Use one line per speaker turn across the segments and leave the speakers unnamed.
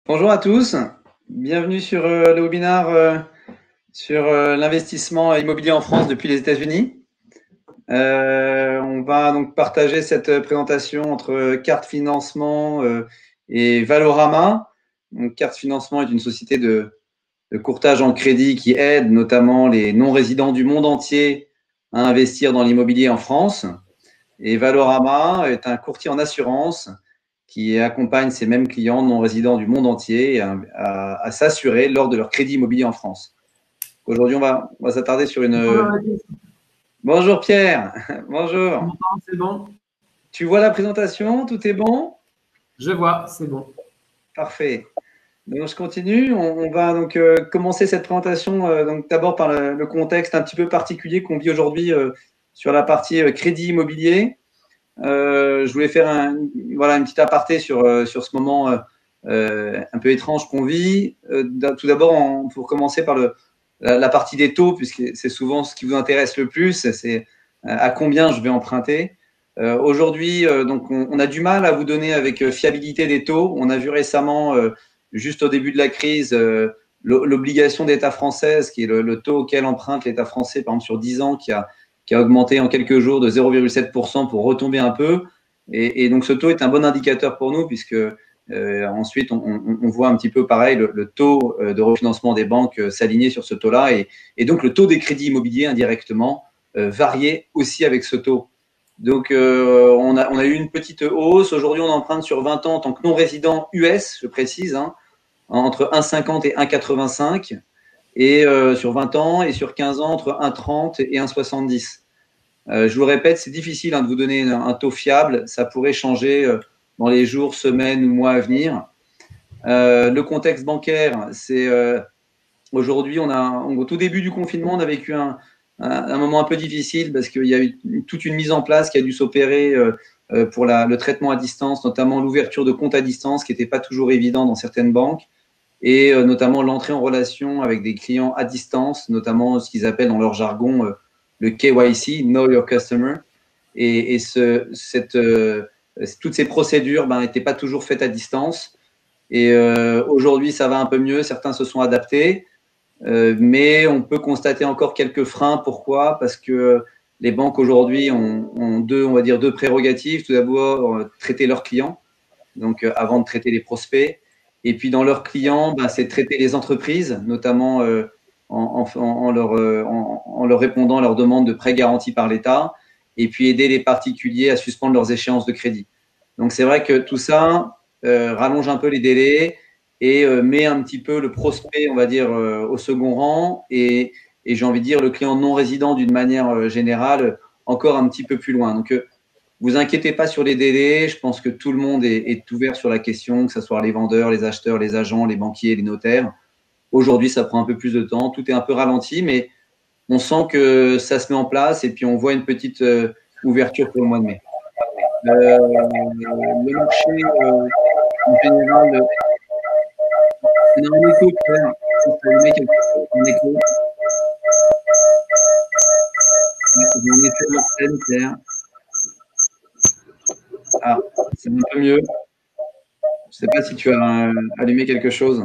Bonjour à tous, bienvenue sur le webinaire sur l'investissement immobilier en France depuis les États-Unis. On va donc partager cette présentation entre Carte Financement et Valorama. Donc, Carte Financement est une société de courtage en crédit qui aide notamment les non-résidents du monde entier à investir dans l'immobilier en France. Et Valorama est un courtier en assurance qui accompagne ces mêmes clients non résidents du monde entier à s'assurer lors de leur crédit immobilier en France. Aujourd'hui, on va s'attarder sur une… Bonjour Pierre, bonjour.
C'est bon?
Tu vois la présentation, tout est bon?
Je vois, c'est bon.
Parfait. Donc, je continue. On va donc commencer cette présentation donc d'abord par le contexte un petit peu particulier qu'on vit aujourd'hui sur la partie crédit immobilier. Je voulais faire une petite aparté sur ce moment un peu étrange qu'on vit. Tout d'abord, pour commencer par la partie des taux, puisque c'est souvent ce qui vous intéresse le plus, c'est à combien je vais emprunter. Aujourd'hui, donc on a du mal à vous donner avec fiabilité des taux. On a vu récemment, juste au début de la crise, l'obligation d'État française, qui est le taux auquel emprunte l'État français, par exemple sur 10 ans, qui a augmenté en quelques jours de 0,7% pour retomber un peu. Et donc, ce taux est un bon indicateur pour nous, puisque ensuite, on voit un petit peu pareil le taux de refinancement des banques s'aligner sur ce taux-là. Et donc, le taux des crédits immobiliers indirectement varier aussi avec ce taux. Donc, on a eu une petite hausse. Aujourd'hui, on emprunte sur 20 ans en tant que non-résident US, je précise, entre 1,50 et 1,85. Et sur 20 ans et sur 15 ans entre 1,30 et 1,70. Je vous le répète, c'est difficile de vous donner un taux fiable. Ça pourrait changer dans les jours, semaines ou mois à venir. Le contexte bancaire, c'est aujourd'hui, au tout début du confinement, on a vécu un moment un peu difficile parce qu'il y a eu toute une mise en place qui a dû s'opérer pour le traitement à distance, notamment l'ouverture de comptes à distance qui n'était pas toujours évident dans certaines banques, et notamment l'entrée en relation avec des clients à distance, notamment ce qu'ils appellent dans leur jargon le KYC, Know Your Customer. Et toutes ces procédures n'étaient pas toujours faites à distance. Et aujourd'hui, ça va un peu mieux. Certains se sont adaptés. Mais on peut constater encore quelques freins. Pourquoi? Parce que les banques aujourd'hui ont deux prérogatives. Tout d'abord, traiter leurs clients, donc avant de traiter les prospects. Et puis dans leurs clients, c'est traiter les entreprises, notamment en leur répondant à leurs demandes de prêts garantis par l'État, et puis aider les particuliers à suspendre leurs échéances de crédit. Donc c'est vrai que tout ça rallonge un peu les délais et met un petit peu le prospect, on va dire, au second rang, et j'ai envie de dire le client non résident d'une manière générale encore un petit peu plus loin. Donc vous inquiétez pas sur les délais. Je pense que tout le monde est ouvert sur la question, que ce soit les vendeurs, les acheteurs, les agents, les banquiers, les notaires. Aujourd'hui, ça prend un peu plus de temps. Tout est un peu ralenti, mais on sent que ça se met en place et puis on voit une petite ouverture pour le mois de mai. Le marché, en général, on a un écho, Pierre. Si tu allumer quelque chose, un écho. J'ai un effet de scène, Pierre. Ah, c'est un peu mieux. Je ne sais pas si tu as allumé quelque chose.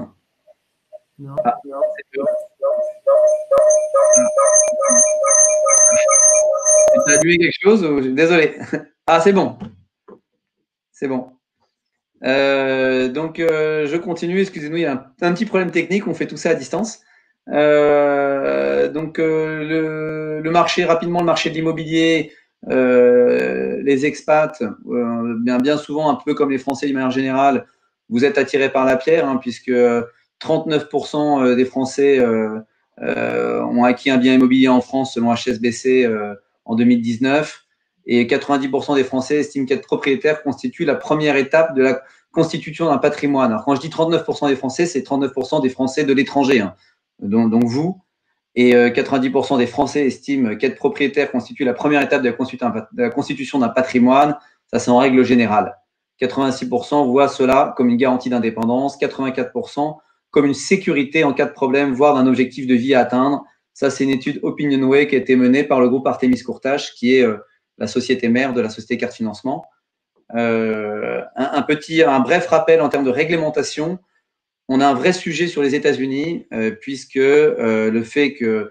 Non.
Ah, c'est mieux. Tu as allumé quelque chose ou… Désolé. Ah, c'est bon. C'est bon. Donc, je continue. Excusez-nous, il y a un petit problème technique. On fait tout ça à distance. Donc, le marché, rapidement, le marché de l'immobilier, les expats, bien souvent, un peu comme les Français d'une manière générale, vous êtes attirés par la pierre, puisque 39% des Français ont acquis un bien immobilier en France selon HSBC en 2019, et 90% des Français estiment qu'être propriétaire constitue la première étape de la constitution d'un patrimoine. Alors, quand je dis 39% des Français, c'est 39% des Français de l'étranger, donc vous. Et 90% des Français estiment qu'être propriétaire constitue la première étape de la constitution d'un patrimoine. Ça, c'est en règle générale. 86% voient cela comme une garantie d'indépendance, 84% comme une sécurité en cas de problème, voire d'un objectif de vie à atteindre. Ça, c'est une étude Opinionway qui a été menée par le groupe Artemis Courtage, qui est la société mère de la société Carte Financement. Un bref rappel en termes de réglementation. on a un vrai sujet sur les États-Unis, puisque le fait que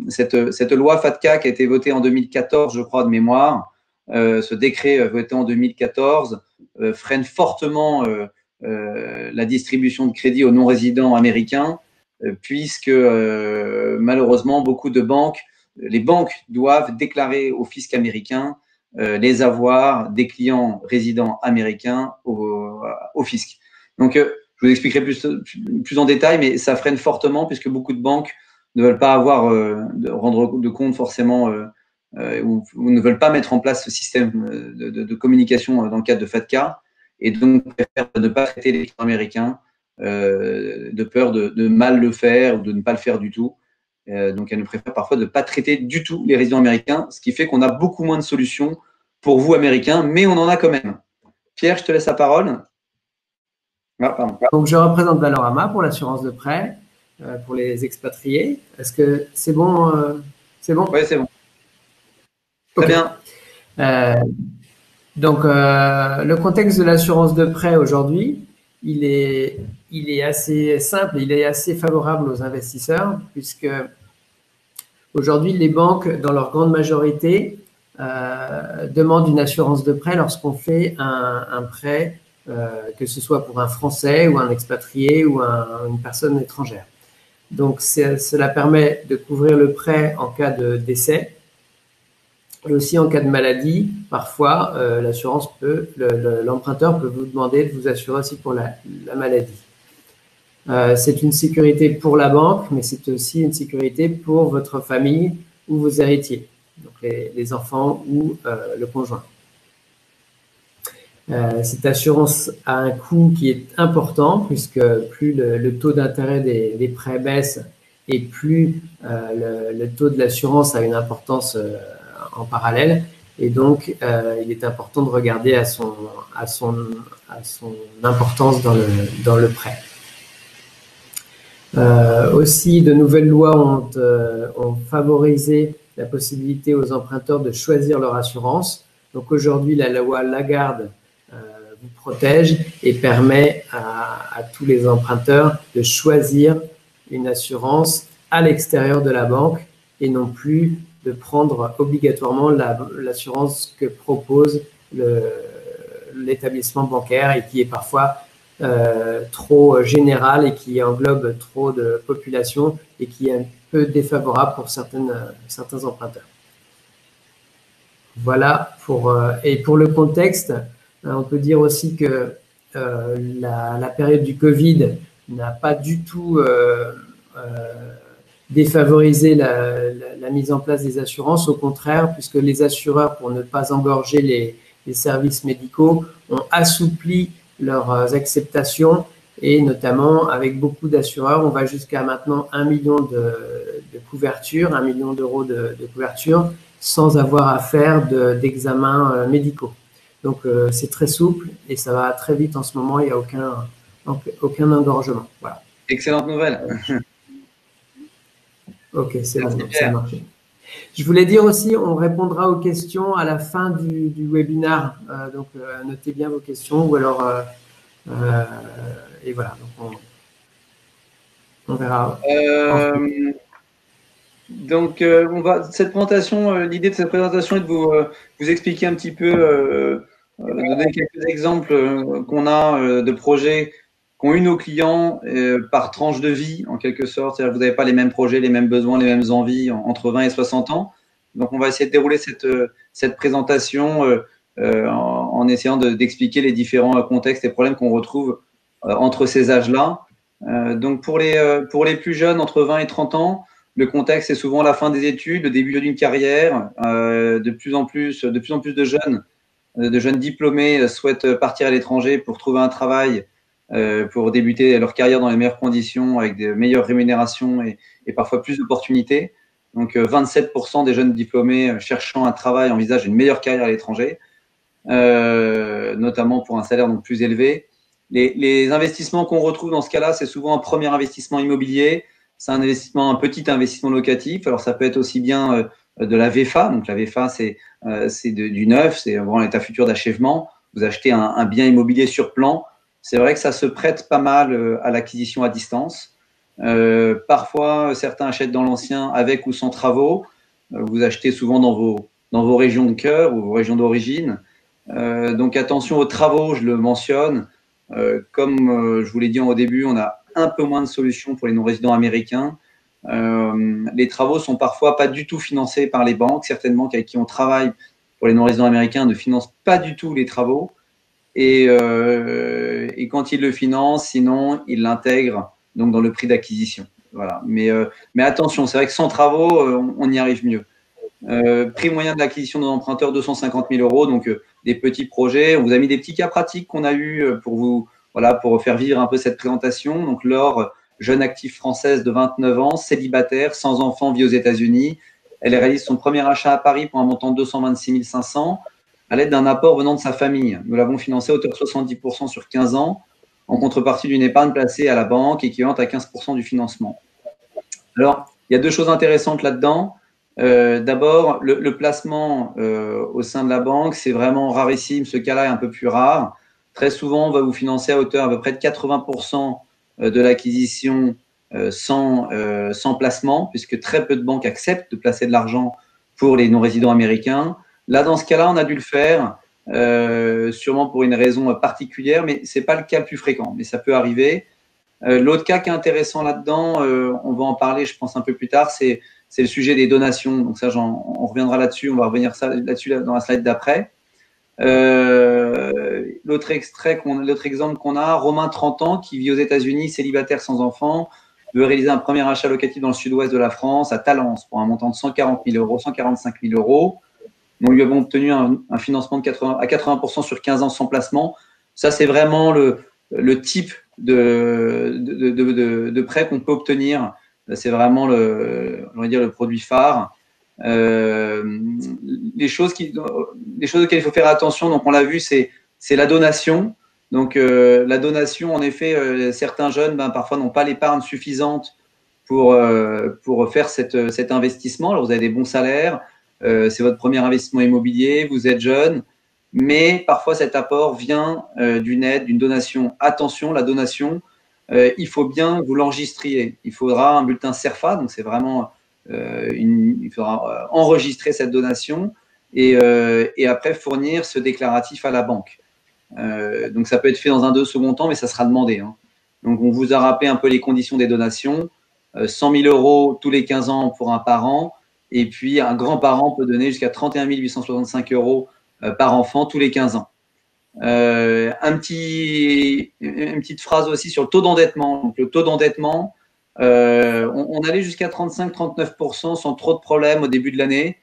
cette loi FATCA qui a été votée en 2014, je crois, de mémoire, ce décret voté en 2014 freine fortement la distribution de crédit aux non-résidents américains, puisque malheureusement, beaucoup de banques, les banques doivent déclarer au fisc américain les avoirs des clients résidents américains au fisc. Donc, je vous expliquerai plus en détail, mais ça freine fortement puisque beaucoup de banques ne veulent pas avoir de rendre de compte forcément ou ne veulent pas mettre en place ce système de communication dans le cadre de FATCA et donc préfèrent ne pas traiter les clients américains de peur de mal le faire ou de ne pas le faire du tout. Donc, elles ne préfèrent parfois de ne pas traiter du tout les résidents américains, ce qui fait qu'on a beaucoup moins de solutions pour vous, Américains, mais on en a quand même. Pierre, je te laisse la parole.
Ah, pardon. Donc, je représente Valorama pour l'assurance de prêt pour les expatriés. Est-ce que c'est bon c'est bon?
Oui, c'est bon. Très bien.
Donc, le contexte de l'assurance de prêt aujourd'hui, il est assez simple, il est assez favorable aux investisseurs, puisque aujourd'hui, les banques, dans leur grande majorité, demandent une assurance de prêt lorsqu'on fait un prêt, que ce soit pour un Français ou un expatrié ou une personne étrangère. Donc, cela permet de couvrir le prêt en cas de décès. Et aussi en cas de maladie, parfois, l'emprunteur peut vous demander de vous assurer aussi pour la maladie. C'est une sécurité pour la banque, mais c'est aussi une sécurité pour votre famille ou vos héritiers, donc les enfants ou le conjoint. Cette assurance a un coût qui est important, puisque plus le taux d'intérêt des prêts baisse et plus le taux de l'assurance a une importance en parallèle, et donc il est important de regarder à son importance dans le prêt. Aussi, de nouvelles lois ont favorisé la possibilité aux emprunteurs de choisir leur assurance. Donc aujourd'hui, la loi Lagarde vous protège et permet à tous les emprunteurs de choisir une assurance à l'extérieur de la banque et non plus de prendre obligatoirement l'assurance que propose l'établissement bancaire et qui est parfois trop générale et qui englobe trop de population et qui est un peu défavorable pour certains emprunteurs. Voilà et pour le contexte, on peut dire aussi que la période du Covid n'a pas du tout défavorisé la mise en place des assurances. Au contraire, puisque les assureurs, pour ne pas engorger les services médicaux, ont assoupli leurs acceptations et notamment avec beaucoup d'assureurs, on va jusqu'à maintenant 1 million de couverture, 1 million d'euros de couverture sans avoir à faire d'examens médicaux. Donc, c'est très souple et ça va très vite en ce moment, il n'y a aucun engorgement. Voilà.
Excellente nouvelle.
Ok, c'est bon, ça a marché. Je voulais dire aussi, on répondra aux questions à la fin du webinaire. Donc, notez bien vos questions ou alors… et voilà, donc on verra.
Donc, cette présentation, l'idée de cette présentation est de vous expliquer un petit peu, donner quelques exemples qu'on a de projets qu'ont eu nos clients par tranche de vie, en quelque sorte. C'est-à-dire que vous n'avez pas les mêmes projets, les mêmes besoins, les mêmes envies entre 20 et 60 ans. Donc, on va essayer de dérouler cette présentation en essayant d'expliquer les différents contextes et problèmes qu'on retrouve entre ces âges-là. Donc, pour les plus jeunes, entre 20 et 30 ans, le contexte est souvent la fin des études, le début d'une carrière. De plus en plus de jeunes diplômés souhaitent partir à l'étranger pour trouver un travail, pour débuter leur carrière dans les meilleures conditions, avec des meilleures rémunérations et parfois plus d'opportunités. Donc, 27% des jeunes diplômés cherchant un travail envisagent une meilleure carrière à l'étranger, notamment pour un salaire donc plus élevé. Les investissements qu'on retrouve dans ce cas-là, c'est souvent un premier investissement immobilier. C'est un petit investissement locatif. Alors, ça peut être aussi bien de la VFA. Donc, la VFA, c'est du neuf, c'est vraiment l'état futur d'achèvement. Vous achetez un bien immobilier sur plan c'est vrai que ça se prête pas mal à l'acquisition à distance. Parfois, certains achètent dans l'ancien avec ou sans travaux. Vous achetez souvent dans vos régions de cœur ou vos régions d'origine. Donc attention aux travaux, je le mentionne. Comme je vous l'ai dit au début, on a un peu moins de solutions pour les non-résidents américains. Les travaux sont parfois pas du tout financés par les banques. Certaines banques avec qui on travaille pour les non-résidents américains ne financent pas du tout les travaux. Et quand ils le financent, sinon, ils l'intègrent donc dans le prix d'acquisition. Voilà. Mais attention, c'est vrai que sans travaux, on y arrive mieux. Prix moyen de l'acquisition d'un emprunteur, 250 000 euros, donc des petits projets. On vous a mis des petits cas pratiques qu'on a eu pour vous, voilà, pour faire vivre un peu cette présentation. Donc Laure, jeune active française de 29 ans, célibataire, sans enfant, vit aux États-Unis. Elle réalise son premier achat à Paris pour un montant de 226 500 à l'aide d'un apport venant de sa famille. Nous l'avons financé à hauteur de 70% sur 15 ans, en contrepartie d'une épargne placée à la banque équivalente à 15% du financement. Alors, il y a deux choses intéressantes là-dedans. D'abord, le placement au sein de la banque, c'est vraiment rarissime. Ce cas-là est un peu plus rare. Très souvent, on va vous financer à hauteur à peu près de 80% de l'acquisition sans placement, puisque très peu de banques acceptent de placer de l'argent pour les non-résidents américains. Là, dans ce cas-là, on a dû le faire, sûrement pour une raison particulière, mais ce n'est pas le cas le plus fréquent, mais ça peut arriver. L'autre cas qui est intéressant là-dedans, on va en parler, je pense, un peu plus tard, c'est le sujet des donations. Donc ça, on reviendra là-dessus, on va revenir là-dessus dans la slide d'après. L'autre exemple qu'on a, Romain, 30 ans, qui vit aux États-Unis, célibataire sans enfant, veut réaliser un premier achat locatif dans le sud-ouest de la France, à Talence, pour un montant de 140 000 euros, 145 000 euros. Nous lui avons obtenu un financement à 80% sur 15 ans sans placement. Ça, c'est vraiment le type de prêt qu'on peut obtenir. C'est vraiment on va dire, le produit phare. Les choses auxquelles il faut faire attention, donc on l'a vu, c'est la donation. Donc la donation, en effet, certains jeunes, parfois n'ont pas l'épargne suffisante pour faire cet investissement. Alors vous avez des bons salaires, c'est votre premier investissement immobilier, vous êtes jeune, mais parfois cet apport vient d'une aide, d'une donation. Attention, la donation, il faut bien que vous l'enregistriez. Il faudra un bulletin CERFA, donc c'est vraiment il faudra enregistrer cette donation et après fournir ce déclaratif à la banque. Donc ça peut être fait dans un second temps, mais ça sera demandé. Hein. Donc on vous a rappelé un peu les conditions des donations. 100 000 euros tous les 15 ans pour un parent, et puis un grand-parent peut donner jusqu'à 31 865 euros par enfant tous les 15 ans. Une petite phrase aussi sur le taux d'endettement. Donc le taux d'endettement, on allait jusqu'à 35-39% sans trop de problèmes au début de l'année.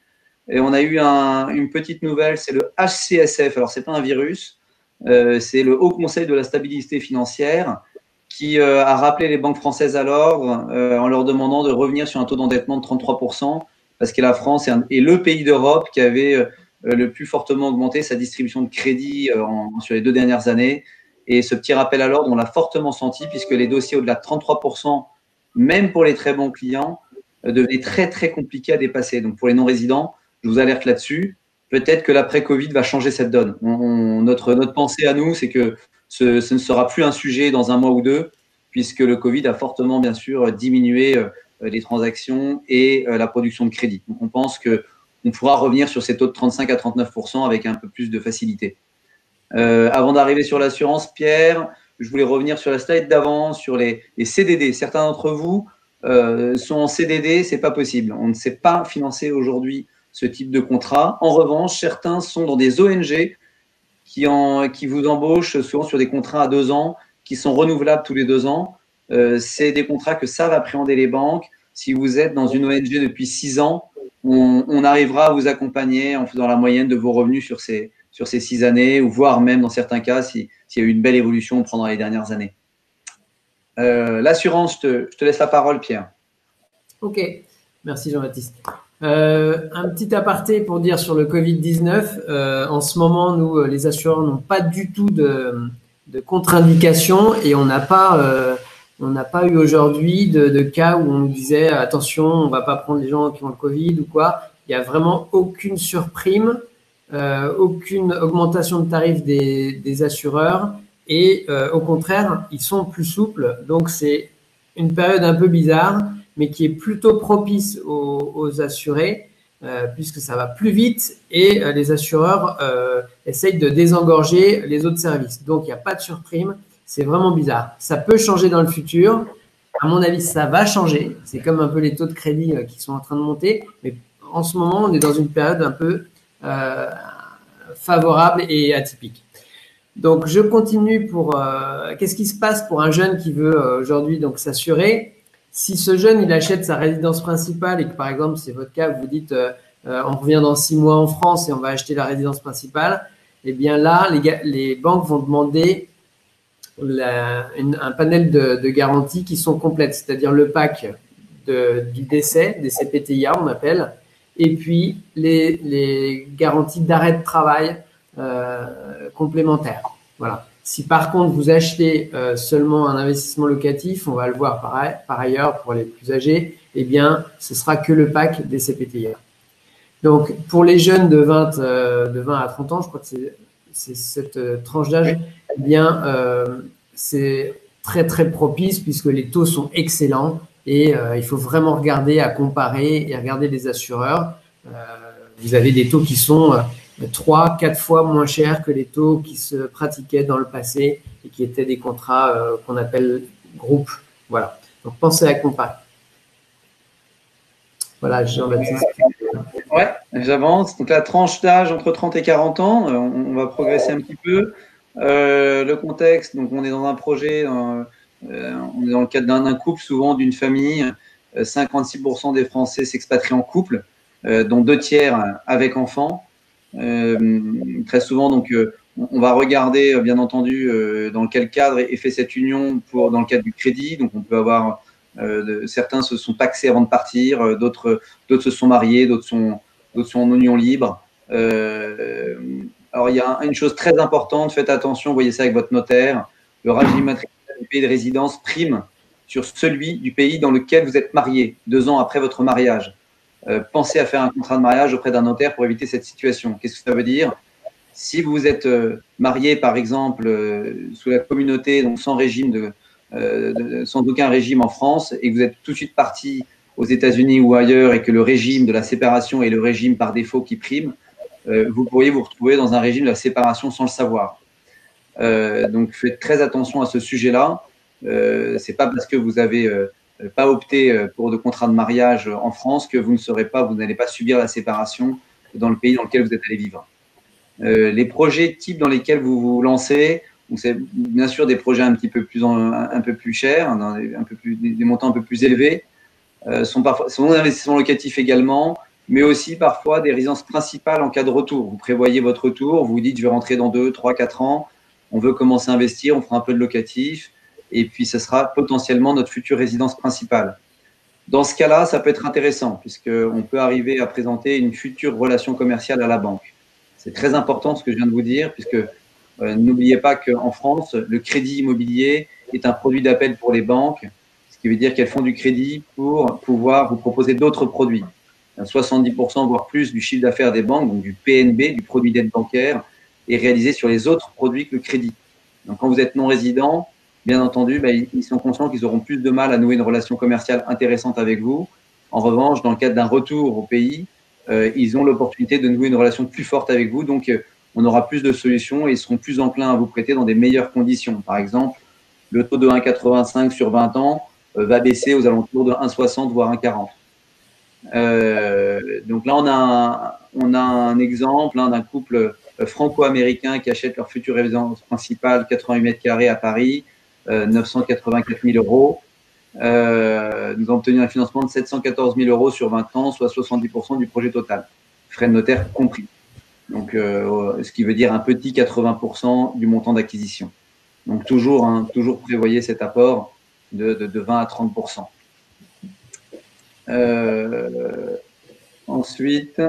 Et on a eu une petite nouvelle, c'est le HCSF. Alors, c'est pas un virus, c'est le Haut Conseil de la stabilité financière qui a rappelé les banques françaises à l'ordre en leur demandant de revenir sur un taux d'endettement de 33%, parce que la France est le pays d'Europe qui avait le plus fortement augmenté sa distribution de crédit sur les 2 dernières années. Et ce petit rappel à l'ordre, on l'a fortement senti, puisque les dossiers au-delà de 33%, même pour les très bons clients, devenaient très, très compliqués à dépasser. Donc, pour les non-résidents, je vous alerte là-dessus. Peut-être que l'après-Covid va changer cette donne. Notre pensée à nous, c'est que ce ne sera plus un sujet dans un mois ou deux, puisque le Covid a fortement, bien sûr, diminué les transactions et la production de crédit. Donc, on pense qu'on pourra revenir sur ces taux de 35 à 39% avec un peu plus de facilité. Avant d'arriver sur l'assurance, Pierre, je voulais revenir sur la slide d'avant, sur les CDD. Certains d'entre vous sont en CDD, c'est pas possible. On ne sait pas financer aujourd'hui ce type de contrat. En revanche, certains sont dans des ONG qui vous embauchent souvent sur des contrats à 2 ans, qui sont renouvelables tous les 2 ans. C'est des contrats que savent appréhender les banques. Si vous êtes dans une ONG depuis 6 ans, on arrivera à vous accompagner en faisant la moyenne de vos revenus sur ces 6 années, ou voire même dans certains cas, s'il y a eu une belle évolution pendant les dernières années. L'assurance, je te laisse la parole, Pierre.
Ok, merci Jean-Baptiste. Un petit aparté pour dire sur le Covid-19. En ce moment, nous, les assureurs n'ont pas du tout de contre-indication et on n'a pas eu aujourd'hui de cas où on nous disait attention, on ne va pas prendre les gens qui ont le Covid ou quoi. Il n'y a vraiment aucune surprime, aucune augmentation de tarifs des assureurs et au contraire, ils sont plus souples. Donc, c'est une période un peu bizarre, mais qui est plutôt propice aux assurés, puisque ça va plus vite et les assureurs essayent de désengorger les autres services. Donc, il n'y a pas de surprime. C'est vraiment bizarre. Ça peut changer dans le futur. À mon avis, ça va changer. C'est comme un peu les taux de crédit qui sont en train de monter. Mais en ce moment, on est dans une période un peu favorable et atypique. Donc, je continue pour qu'est-ce qui se passe pour un jeune qui veut aujourd'hui donc s'assurer. Si ce jeune il achète sa résidence principale et que par exemple c'est votre cas, vous dites on revient dans 6 mois en France et on va acheter la résidence principale, eh bien là les banques vont demander un panel de garanties qui sont complètes, c'est-à-dire le pack du décès, des CPTIA on appelle, et puis les garanties d'arrêt de travail complémentaires. Voilà. Si par contre vous achetez seulement un investissement locatif, on va le voir par ailleurs pour les plus âgés, eh bien ce sera que le pack des CPTIA. Donc pour les jeunes de 20 à 30 ans, je crois que c'est cette tranche d'âge, eh bien c'est très très propice puisque les taux sont excellents et il faut vraiment regarder à comparer et regarder les assureurs. Vous avez des taux qui sont 3-4 fois moins chers que les taux qui se pratiquaient dans le passé et qui étaient des contrats qu'on appelle groupes. Voilà. Donc, pensez à comparer. Voilà, Jean-Baptiste.
Ouais, j'avance. Donc, la tranche d'âge entre 30 et 40 ans, on va progresser un petit peu. Le contexte, donc on est dans un projet, on est dans le cadre d'un couple, souvent d'une famille. 56% des Français s'expatrient en couple, dont 2 tiers avec enfants. Très souvent, donc, on va regarder, bien entendu, dans quel cadre est fait cette union dans le cadre du crédit. Donc, on peut avoir certains se sont pacsés avant de partir, d'autres se sont mariés, d'autres sont en union libre. Alors, il y a une chose très importante, faites attention, voyez ça avec votre notaire. Le régime matrimonial du pays de résidence prime sur celui du pays dans lequel vous êtes marié 2 ans après votre mariage. Pensez à faire un contrat de mariage auprès d'un notaire pour éviter cette situation. Qu'est-ce que ça veut dire? Si vous êtes marié, par exemple, sous la communauté, donc sans régime sans aucun régime en France, et que vous êtes tout de suite parti aux États-Unis ou ailleurs, et que le régime de la séparation est le régime par défaut qui prime, vous pourriez vous retrouver dans un régime de la séparation sans le savoir. Donc, faites très attention à ce sujet-là. C'est pas parce que vous avez pas opté pour de contrat de mariage en France que vous n'allez pas subir la séparation dans le pays dans lequel vous êtes allé vivre. Les projets types dans lesquels vous vous lancez, c'est bien sûr des projets un peu plus chers, des montants un peu plus élevés, sont des investissements locatifs également, mais aussi parfois des résidences principales en cas de retour. Vous prévoyez votre retour, vous vous dites je vais rentrer dans 2, 3, 4 ans, on veut commencer à investir, on fera un peu de locatif, et puis ce sera potentiellement notre future résidence principale. Dans ce cas-là, ça peut être intéressant, puisqu'on peut arriver à présenter une future relation commerciale à la banque. C'est très important ce que je viens de vous dire, puisque n'oubliez pas qu'en France, le crédit immobilier est un produit d'appel pour les banques, ce qui veut dire qu'elles font du crédit pour pouvoir vous proposer d'autres produits. 70% voire plus du chiffre d'affaires des banques, donc du PNB, du produit d'aide bancaire, est réalisé sur les autres produits que le crédit. Donc quand vous êtes non-résident, bien entendu, ils sont conscients qu'ils auront plus de mal à nouer une relation commerciale intéressante avec vous. En revanche, dans le cadre d'un retour au pays, ils ont l'opportunité de nouer une relation plus forte avec vous. Donc, on aura plus de solutions et ils seront plus enclins à vous prêter dans des meilleures conditions. Par exemple, le taux de 1,85 sur 20 ans va baisser aux alentours de 1,60 voire 1,40. Donc là, on a un exemple d'un couple franco-américain qui achète leur future résidence principale, 88 mètres carrés à Paris, 984 000 euros. Nous avons obtenu un financement de 714 000 euros sur 20 ans, soit 70% du projet total, frais de notaire compris. Donc, ce qui veut dire un petit 80% du montant d'acquisition. Donc, toujours prévoyez cet apport de 20 à 30%. Ensuite,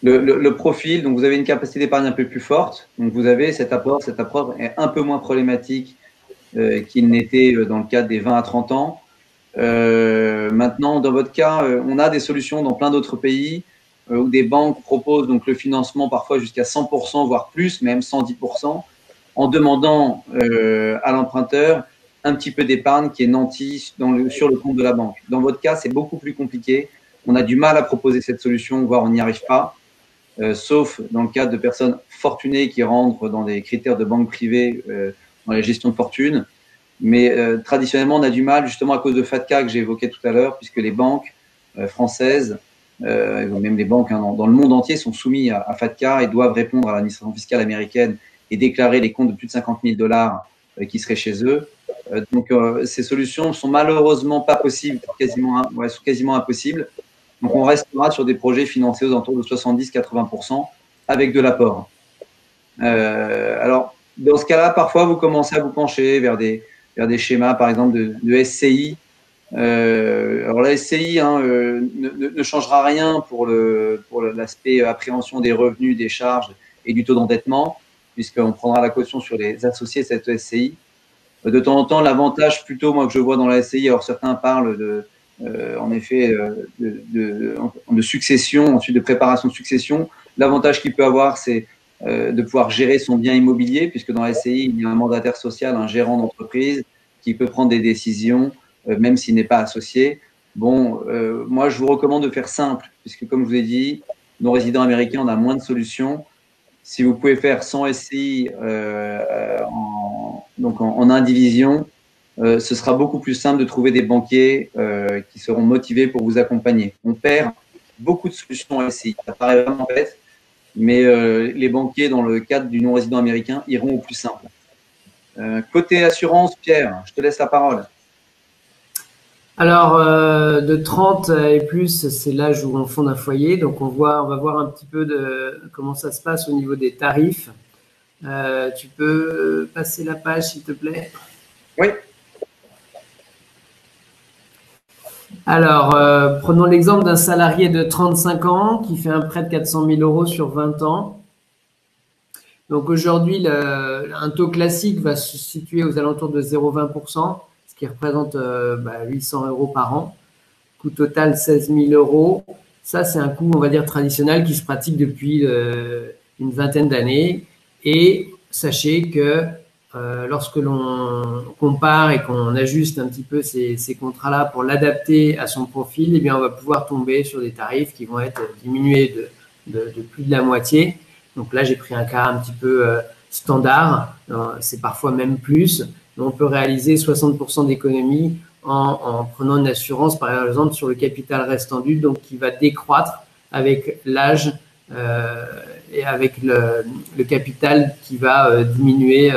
le profil, donc vous avez une capacité d'épargne un peu plus forte. Donc, vous avez cet apport est un peu moins problématique qu'il n'était dans le cadre des 20 à 30 ans. Maintenant, dans votre cas, on a des solutions dans plein d'autres pays où des banques proposent donc le financement parfois jusqu'à 100%, voire plus, même 110%. en demandant à l'emprunteur un petit peu d'épargne qui est nantie sur le compte de la banque. Dans votre cas, c'est beaucoup plus compliqué. On a du mal à proposer cette solution, voire on n'y arrive pas, sauf dans le cadre de personnes fortunées qui rentrent dans des critères de banque privée dans la gestion de fortune. Mais traditionnellement, on a du mal, justement à cause de FATCA que j'ai évoqué tout à l'heure, puisque les banques françaises, même les banques dans le monde entier, sont soumises à FATCA et doivent répondre à l'administration fiscale américaine et déclarer les comptes de plus de 50 000 $ qui seraient chez eux. Donc, ces solutions sont malheureusement pas possibles, sont quasiment impossibles. Donc, on restera sur des projets financés aux alentours de 70-80% avec de l'apport. Alors, dans ce cas-là, parfois, vous commencez à vous pencher vers des schémas, par exemple, de SCI. Alors, la SCI ne changera rien pour l'aspect appréhension des revenus, des charges et du taux d'endettement, puisqu'on prendra la caution sur les associés de cette SCI. De temps en temps, l'avantage plutôt, moi, que je vois dans la SCI, alors certains parlent en effet, de succession, ensuite de préparation de succession. L'avantage qu'il peut avoir, c'est de pouvoir gérer son bien immobilier, puisque dans la SCI, il y a un mandataire social, un gérant d'entreprise qui peut prendre des décisions, même s'il n'est pas associé. Bon, moi, je vous recommande de faire simple, puisque comme je vous ai dit, nos résidents américains, on a moins de solutions. Si vous pouvez faire sans SCI en indivision, ce sera beaucoup plus simple de trouver des banquiers qui seront motivés pour vous accompagner. On perd beaucoup de solutions SCI. Ça paraît vraiment bête, mais les banquiers, dans le cadre du non-résident américain, iront au plus simple. Côté assurance, Pierre, je te laisse la parole.
Alors, de 30 et plus, c'est l'âge où on fonde un foyer. Donc, on va voir un petit peu de comment ça se passe au niveau des tarifs. Tu peux passer la page, s'il te plaît?
Oui.
Alors, prenons l'exemple d'un salarié de 35 ans qui fait un prêt de 400 000 € sur 20 ans. Donc, aujourd'hui, un taux classique va se situer aux alentours de 0,20%, ce qui représente 800 € par an. Coût total 16 000 €. Ça, c'est un coût, on va dire, traditionnel qui se pratique depuis une vingtaine d'années. Et sachez que lorsque l'on compare et qu'on ajuste un petit peu ces contrats-là pour l'adapter à son profil, eh bien, on va pouvoir tomber sur des tarifs qui vont être diminués de plus de la moitié. Donc là, j'ai pris un cas un petit peu standard. C'est parfois même plus. On peut réaliser 60% d'économie en prenant une assurance, par exemple, sur le capital restant dû, donc qui va décroître avec l'âge et avec le capital qui va diminuer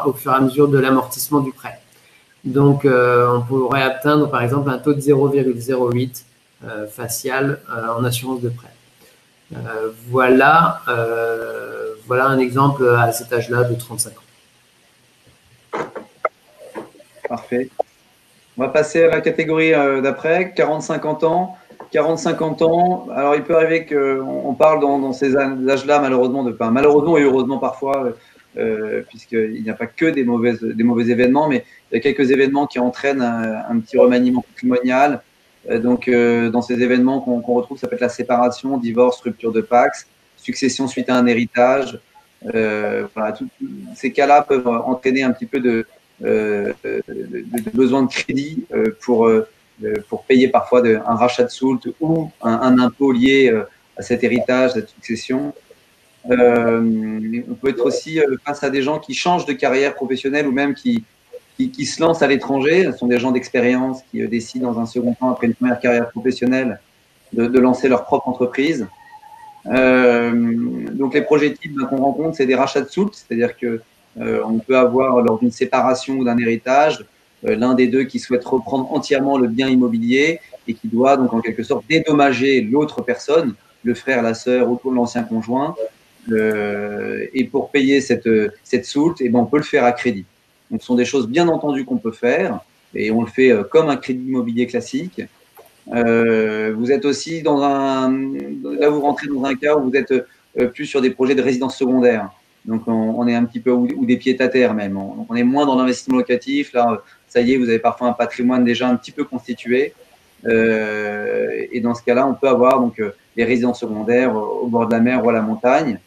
au fur et à mesure de l'amortissement du prêt. Donc, on pourrait atteindre, par exemple, un taux de 0,08 facial en assurance de prêt. Voilà un exemple à cet âge-là de 35 ans.
Parfait. On va passer à la catégorie d'après, 40-50 ans. 40-50 ans, alors il peut arriver qu'on parle dans ces âges-là, malheureusement et heureusement parfois, puisqu'il n'y a pas que des mauvais événements, mais il y a quelques événements qui entraînent un petit remaniement patrimonial. Donc, dans ces événements qu'on retrouve, ça peut être la séparation, divorce, rupture de Pacs, succession suite à un héritage. Voilà, tous ces cas-là peuvent entraîner un petit peu de besoin de crédit pour payer parfois un rachat de soult ou un impôt lié à cet héritage, cette succession. On peut être aussi face à des gens qui changent de carrière professionnelle ou même qui se lancent à l'étranger. Ce sont des gens d'expérience qui décident dans un second temps, après une première carrière professionnelle, de lancer leur propre entreprise. Donc les projets types qu'on rencontre, c'est des rachats de soult, c'est-à-dire que on peut avoir lors d'une séparation ou d'un héritage l'un des deux qui souhaite reprendre entièrement le bien immobilier et qui doit donc en quelque sorte dédommager l'autre personne, le frère, la sœur ou l'ancien conjoint. Et pour payer cette soult, eh ben, on peut le faire à crédit. Donc ce sont des choses bien entendu qu'on peut faire et on le fait comme un crédit immobilier classique. Vous êtes aussi là vous rentrez dans un cas où vous êtes plus sur des projets de résidence secondaire. Donc on est un petit peu ou des pieds-à-terre même. Donc on est moins dans l'investissement locatif. Là, ça y est, vous avez parfois un patrimoine déjà un petit peu constitué. Et dans ce cas-là, on peut avoir donc les résidences secondaires au bord de la mer ou à la montagne.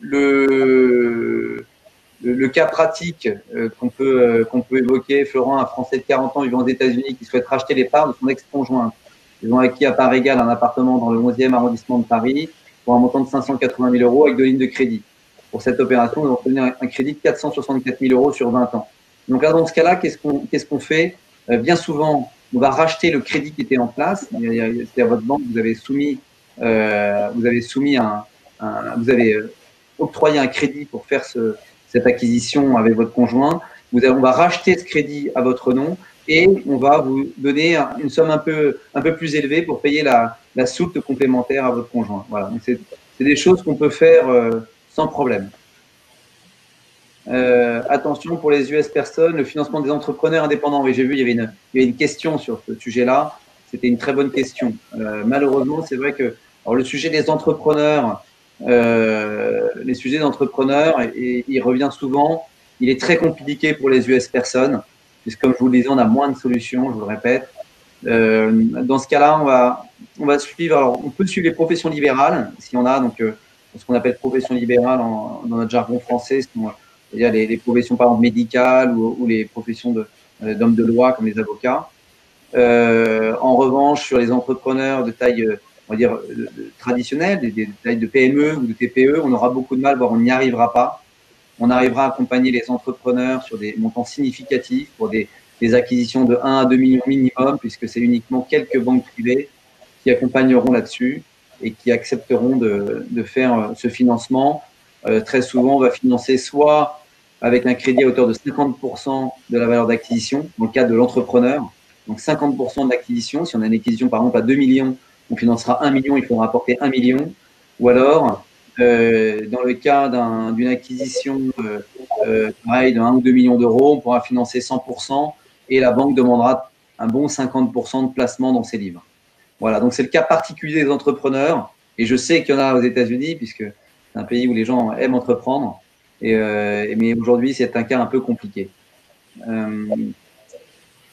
le cas pratique qu'on peut évoquer, Florent, un Français de 40 ans vivant aux États-Unis qui souhaite racheter les parts de son ex-conjoint. Ils ont acquis à part égale un appartement dans le 11e arrondissement de Paris pour un montant de 580 000 euros avec 2 lignes de crédit. Pour cette opération, ils vont obtenir un crédit de 464 000 euros sur 20 ans. Donc là, dans ce cas-là, qu'est-ce qu'on fait? Bien souvent, on va racheter le crédit qui était en place. C'est à votre banque, vous avez octroyé un crédit pour faire cette acquisition avec votre conjoint. On va racheter ce crédit à votre nom et on va vous donner une somme un peu plus élevée pour payer la soulte complémentaire à votre conjoint. Voilà. Donc c'est des choses qu'on peut faire sans problème. Attention pour les US personnes, le financement des entrepreneurs indépendants. Oui, j'ai vu, il y avait une question sur ce sujet-là. C'était une très bonne question. Malheureusement, c'est vrai que le sujet des entrepreneurs, les sujets d'entrepreneurs, il revient souvent. Il est très compliqué pour les US personnes, puisque comme je vous le disais, on a moins de solutions, je vous le répète. Dans ce cas-là, on va suivre. Alors, on peut suivre les professions libérales, si on a donc ce qu'on appelle profession libérale dans notre jargon français. Il y a les professions par exemple médicales ou les professions d'hommes de loi comme les avocats. En revanche, sur les entrepreneurs de taille, on va dire traditionnelle, des tailles de PME ou de TPE, on aura beaucoup de mal, voire on n'y arrivera pas. On arrivera à accompagner les entrepreneurs sur des montants significatifs pour des acquisitions de 1 à 2 millions minimum, puisque c'est uniquement quelques banques privées qui accompagneront là-dessus et qui accepteront de faire ce financement. Très souvent, on va financer soit avec un crédit à hauteur de 50% de la valeur d'acquisition, dans le cadre de l'entrepreneur. Donc 50% de l'acquisition. Si on a une acquisition, par exemple, à 2 millions, on financera 1 million, il faudra apporter 1 million. Ou alors, dans le cas d'une acquisition pareil, de 1 ou 2 millions d'euros, on pourra financer 100% et la banque demandera un bon 50% de placement dans ses livres. Voilà, donc c'est le cas particulier des entrepreneurs. Et je sais qu'il y en a aux États-Unis, puisque c'est un pays où les gens aiment entreprendre. Mais aujourd'hui, c'est un cas un peu compliqué.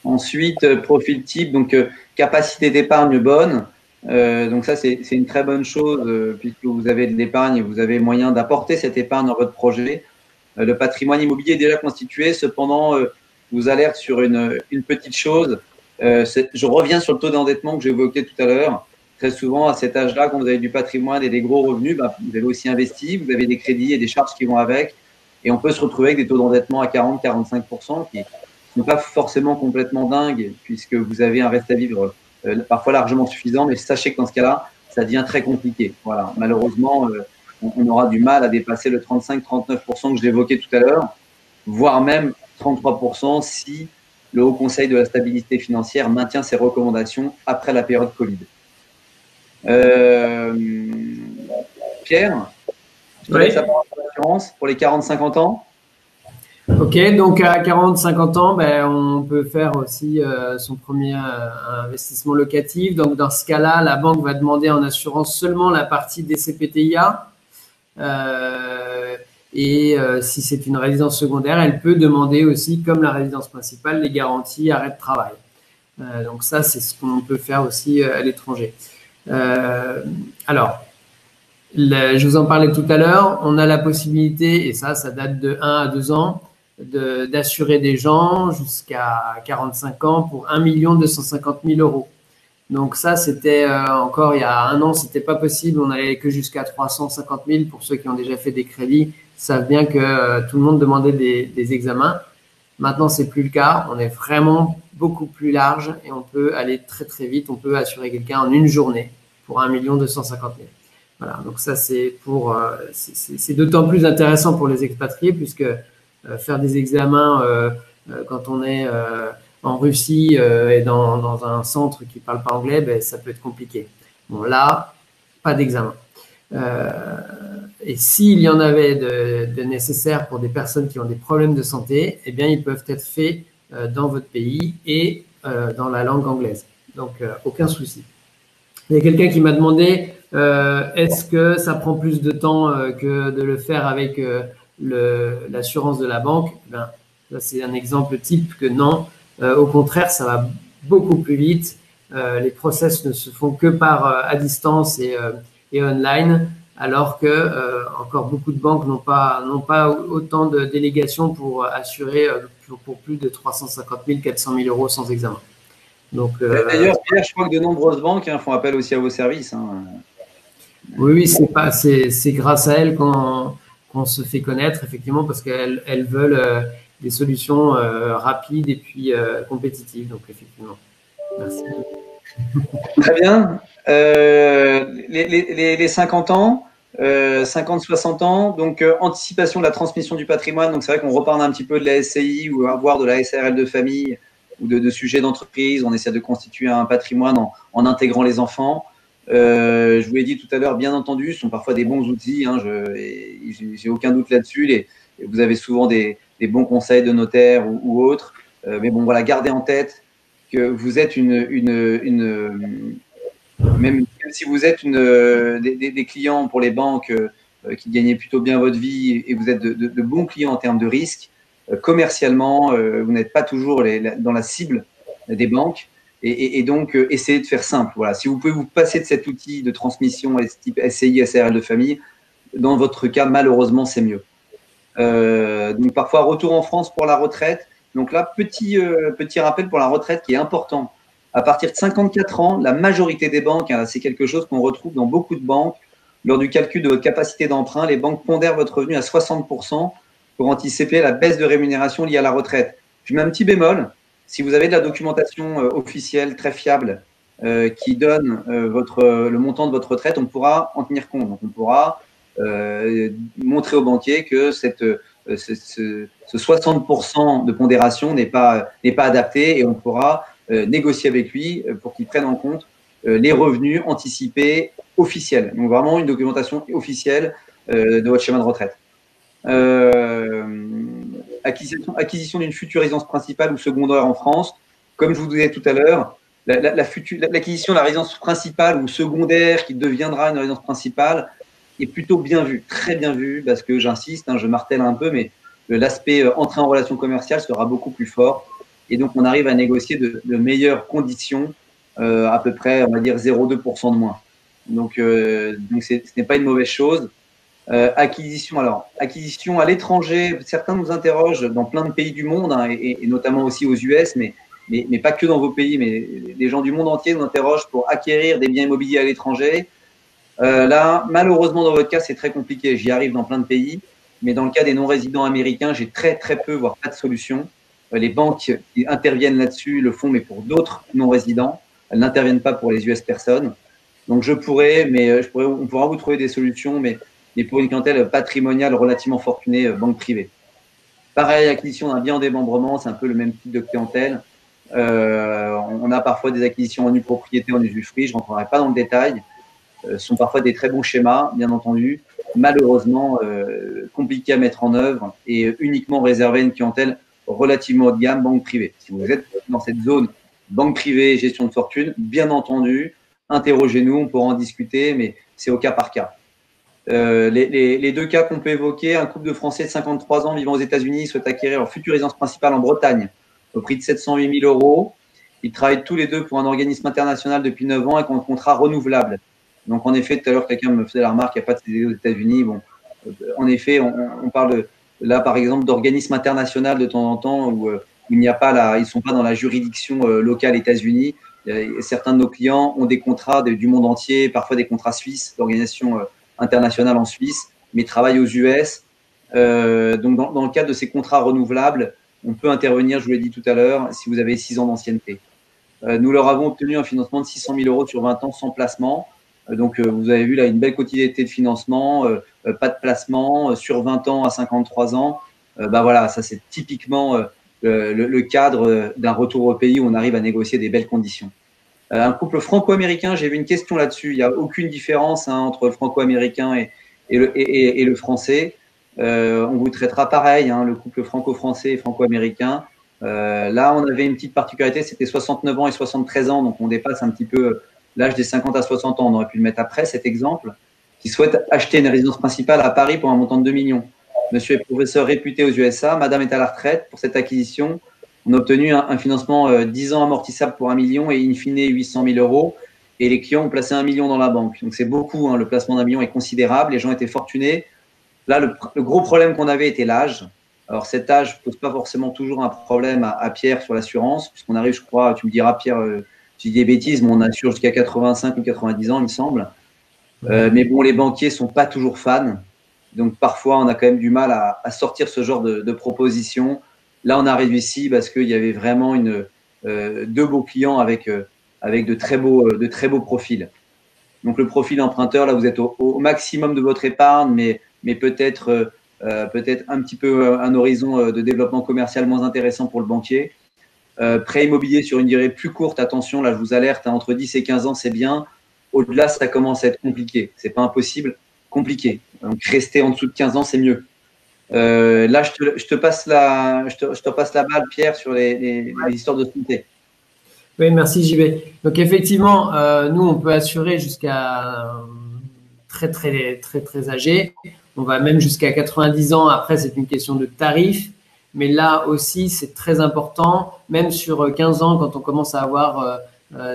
Ensuite, profil type, donc capacité d'épargne bonne. Donc ça, c'est une très bonne chose puisque vous avez de l'épargne et vous avez moyen d'apporter cette épargne dans votre projet. Le patrimoine immobilier est déjà constitué. Cependant, je vous alerte sur une petite chose. Je reviens sur le taux d'endettement que j'ai évoqué tout à l'heure. Très souvent, à cet âge-là, quand vous avez du patrimoine et des gros revenus, vous avez aussi investi, vous avez des crédits et des charges qui vont avec. Et on peut se retrouver avec des taux d'endettement à 40-45% qui ne sont pas forcément complètement dingues puisque vous avez un reste à vivre parfois largement suffisant. Mais sachez que dans ce cas-là, ça devient très compliqué. Voilà. Malheureusement, on aura du mal à dépasser le 35-39% que je l'évoquais tout à l'heure, voire même 33% si le Haut Conseil de la stabilité financière maintient ses recommandations après la période Covid. Pierre, je te laisse apprendre l'assurance pour les 40-50 ans.
Ok, donc à 40-50 ans, on peut faire aussi son premier investissement locatif. Donc dans ce cas-là, la banque va demander en assurance seulement la partie DCPTIA. Si c'est une résidence secondaire, elle peut demander aussi, comme la résidence principale, les garanties arrêt de travail. Donc ça, c'est ce qu'on peut faire aussi à l'étranger. Alors, je vous en parlais tout à l'heure, on a la possibilité, et ça date de 1 à 2 ans, d'assurer des gens jusqu'à 45 ans pour 1 250 000 euros. Donc ça, c'était encore il y a 1 an, c'était pas possible, on n'allait que jusqu'à 350 000 pour ceux qui ont déjà fait des crédits, savent bien que tout le monde demandait des examens. Maintenant, c'est plus le cas, on est vraiment beaucoup plus large et on peut aller très très vite, on peut assurer quelqu'un en une journée pour 1 250 000. Voilà, donc ça c'est d'autant plus intéressant pour les expatriés puisque faire des examens quand on est en Russie et dans un centre qui parle pas anglais, ça peut être compliqué. Bon là, pas d'examen. Et s'il y en avait de nécessaires pour des personnes qui ont des problèmes de santé, eh bien ils peuvent être faits dans votre pays et dans la langue anglaise. Donc aucun souci. Il y a quelqu'un qui m'a demandé est-ce que ça prend plus de temps que de le faire avec l'assurance de la banque? Ça c'est un exemple type que non. Au contraire, ça va beaucoup plus vite. Les process ne se font que à distance et online. alors que encore beaucoup de banques n'ont pas autant de délégations pour assurer pour plus de 350 000, 400 000 euros sans examen. Donc,
d'ailleurs, Pierre, je crois que de nombreuses banques font appel aussi à vos services.
oui, c'est grâce à elles qu'on se fait connaître, effectivement, parce qu'elles veulent des solutions rapides et puis compétitives. Donc, effectivement, merci.
Très bien. Les 50 ans, 50-60 ans, donc anticipation de la transmission du patrimoine. Donc c'est vrai qu'on reparle un petit peu de la SCI ou voire de la SARL de famille ou de sujets d'entreprise. On essaie de constituer un patrimoine en intégrant les enfants. Je vous l'ai dit tout à l'heure, bien entendu, ce sont parfois des bons outils. J'ai aucun doute là-dessus. Vous avez souvent des bons conseils de notaire ou autres. Mais bon, voilà, gardez en tête que vous êtes même si vous êtes des clients pour les banques qui gagnaient plutôt bien votre vie et vous êtes de bons clients en termes de risque, commercialement, vous n'êtes pas toujours dans la cible des banques. Et donc, essayez de faire simple. Voilà. Si vous pouvez vous passer de cet outil de transmission type SCI, SARL de famille, dans votre cas, malheureusement, c'est mieux. Donc, parfois, retour en France pour la retraite. Donc là, petit rappel pour la retraite qui est important. À partir de 54 ans, la majorité des banques, c'est quelque chose qu'on retrouve dans beaucoup de banques, lors du calcul de votre capacité d'emprunt, les banques pondèrent votre revenu à 60% pour anticiper la baisse de rémunération liée à la retraite. Je mets un petit bémol. Si vous avez de la documentation officielle très fiable qui donne le montant de votre retraite, on pourra en tenir compte. Donc, on pourra montrer au banquier que ce 60% de pondération n'est pas adapté et on pourra négocier avec lui pour qu'il prenne en compte les revenus anticipés officiels. Donc, vraiment une documentation officielle de votre schéma de retraite. Acquisition d'une future résidence principale ou secondaire en France. Comme je vous disais tout à l'heure, l'acquisition de la résidence principale ou secondaire qui deviendra une résidence principale est plutôt bien vue, très bien vue, parce que j'insiste, je martèle un peu, mais l'aspect entrée en relation commerciale sera beaucoup plus fort. Et donc, on arrive à négocier de meilleures conditions, à peu près, on va dire, 0,2% de moins. Donc ce n'est pas une mauvaise chose. Acquisition à l'étranger, certains nous interrogent dans plein de pays du monde, et notamment aussi aux US, mais pas que dans vos pays, mais les gens du monde entier nous interrogent pour acquérir des biens immobiliers à l'étranger. Là, malheureusement, dans votre cas, c'est très compliqué. J'y arrive dans plein de pays, mais dans le cas des non-résidents américains, j'ai très peu, voire pas de solution. Les banques qui interviennent là-dessus le font, mais pour d'autres non-résidents. Elles n'interviennent pas pour les US personnes. Donc, on pourra vous trouver des solutions, mais pour une clientèle patrimoniale relativement fortunée, banque privée. Pareil, acquisition d'un bien en démembrement, c'est un peu le même type de clientèle. On a parfois des acquisitions en nue propriété, en usufruit, je ne rentrerai pas dans le détail. Ce sont parfois des très bons schémas, bien entendu. Malheureusement, compliqués à mettre en œuvre et uniquement réservés à une clientèle relativement haut de gamme, banque privée. Si vous êtes dans cette zone banque privée, gestion de fortune, bien entendu, interrogez-nous, on pourra en discuter, mais c'est au cas par cas. Les deux cas qu'on peut évoquer, un couple de Français de 53 ans vivant aux États-Unis souhaite acquérir leur future résidence principale en Bretagne au prix de 708 000 euros. Ils travaillent tous les deux pour un organisme international depuis 9 ans avec un contrat renouvelable. Donc, en effet, tout à l'heure, quelqu'un me faisait la remarque, il n'y a pas de CDD aux États-Unis. Bon, en effet, on parle là, par exemple, d'organismes internationaux de temps en temps où il n'y a pas ils ne sont pas dans la juridiction locale États-Unis. Certains de nos clients ont des contrats du monde entier, parfois des contrats suisses, d'organisations internationales en Suisse, mais travaillent aux US. Donc, dans le cadre de ces contrats renouvelables, on peut intervenir, je vous l'ai dit tout à l'heure, si vous avez 6 ans d'ancienneté. Nous leur avons obtenu un financement de 600 000 euros sur 20 ans sans placement. Donc, vous avez vu là une belle quotidienneté de financement, pas de placement, sur 20 ans à 53 ans. Voilà, ça c'est typiquement le cadre d'un retour au pays où on arrive à négocier des belles conditions. Un couple franco-américain, j'ai vu une question là-dessus. Il n'y a aucune différence entre le franco-américain et le français. On vous traitera pareil, le couple franco-français et franco-américain. Là, on avait une petite particularité, c'était 69 ans et 73 ans, donc on dépasse un petit peu l'âge des 50 à 60 ans. On aurait pu le mettre après, cet exemple, qui souhaite acheter une résidence principale à Paris pour un montant de 2 millions. Monsieur est professeur réputé aux USA, madame est à la retraite. Pour cette acquisition, on a obtenu un financement 10 ans amortissable pour 1 million et in fine 800 000 euros. et les clients ont placé 1 million dans la banque. Donc, c'est beaucoup, hein, le placement d'1 million est considérable. Les gens étaient fortunés. Là, le gros problème qu'on avait était l'âge. Alors, cet âge ne pose pas forcément toujours un problème à Pierre sur l'assurance, puisqu'on arrive, je crois, tu me diras, Pierre, tu dis des bêtises, mais on assure jusqu'à 85 ou 90 ans, il me semble. Mais bon, les banquiers sont pas toujours fans. Donc, parfois, on a quand même du mal à sortir ce genre de proposition. Là, on a réussi parce qu'il y avait vraiment deux beaux clients avec de très beaux profils. Donc, le profil emprunteur, là, vous êtes au maximum de votre épargne, mais peut-être un petit peu un horizon de développement commercial moins intéressant pour le banquier. Prêt immobilier sur une durée plus courte, attention, là, je vous alerte, hein, entre 10 et 15 ans, c'est bien. Au-delà, ça commence à être compliqué. C'est pas impossible, compliqué. Donc, rester en dessous de 15 ans, c'est mieux. Là, je te passe la balle, Pierre, sur les histoires de santé.
Oui, merci JB. Donc effectivement, nous on peut assurer jusqu'à très très très très âgé. On va même jusqu'à 90 ans. Après, c'est une question de tarif. Mais là aussi, c'est très important. Même sur 15 ans, quand on commence à avoir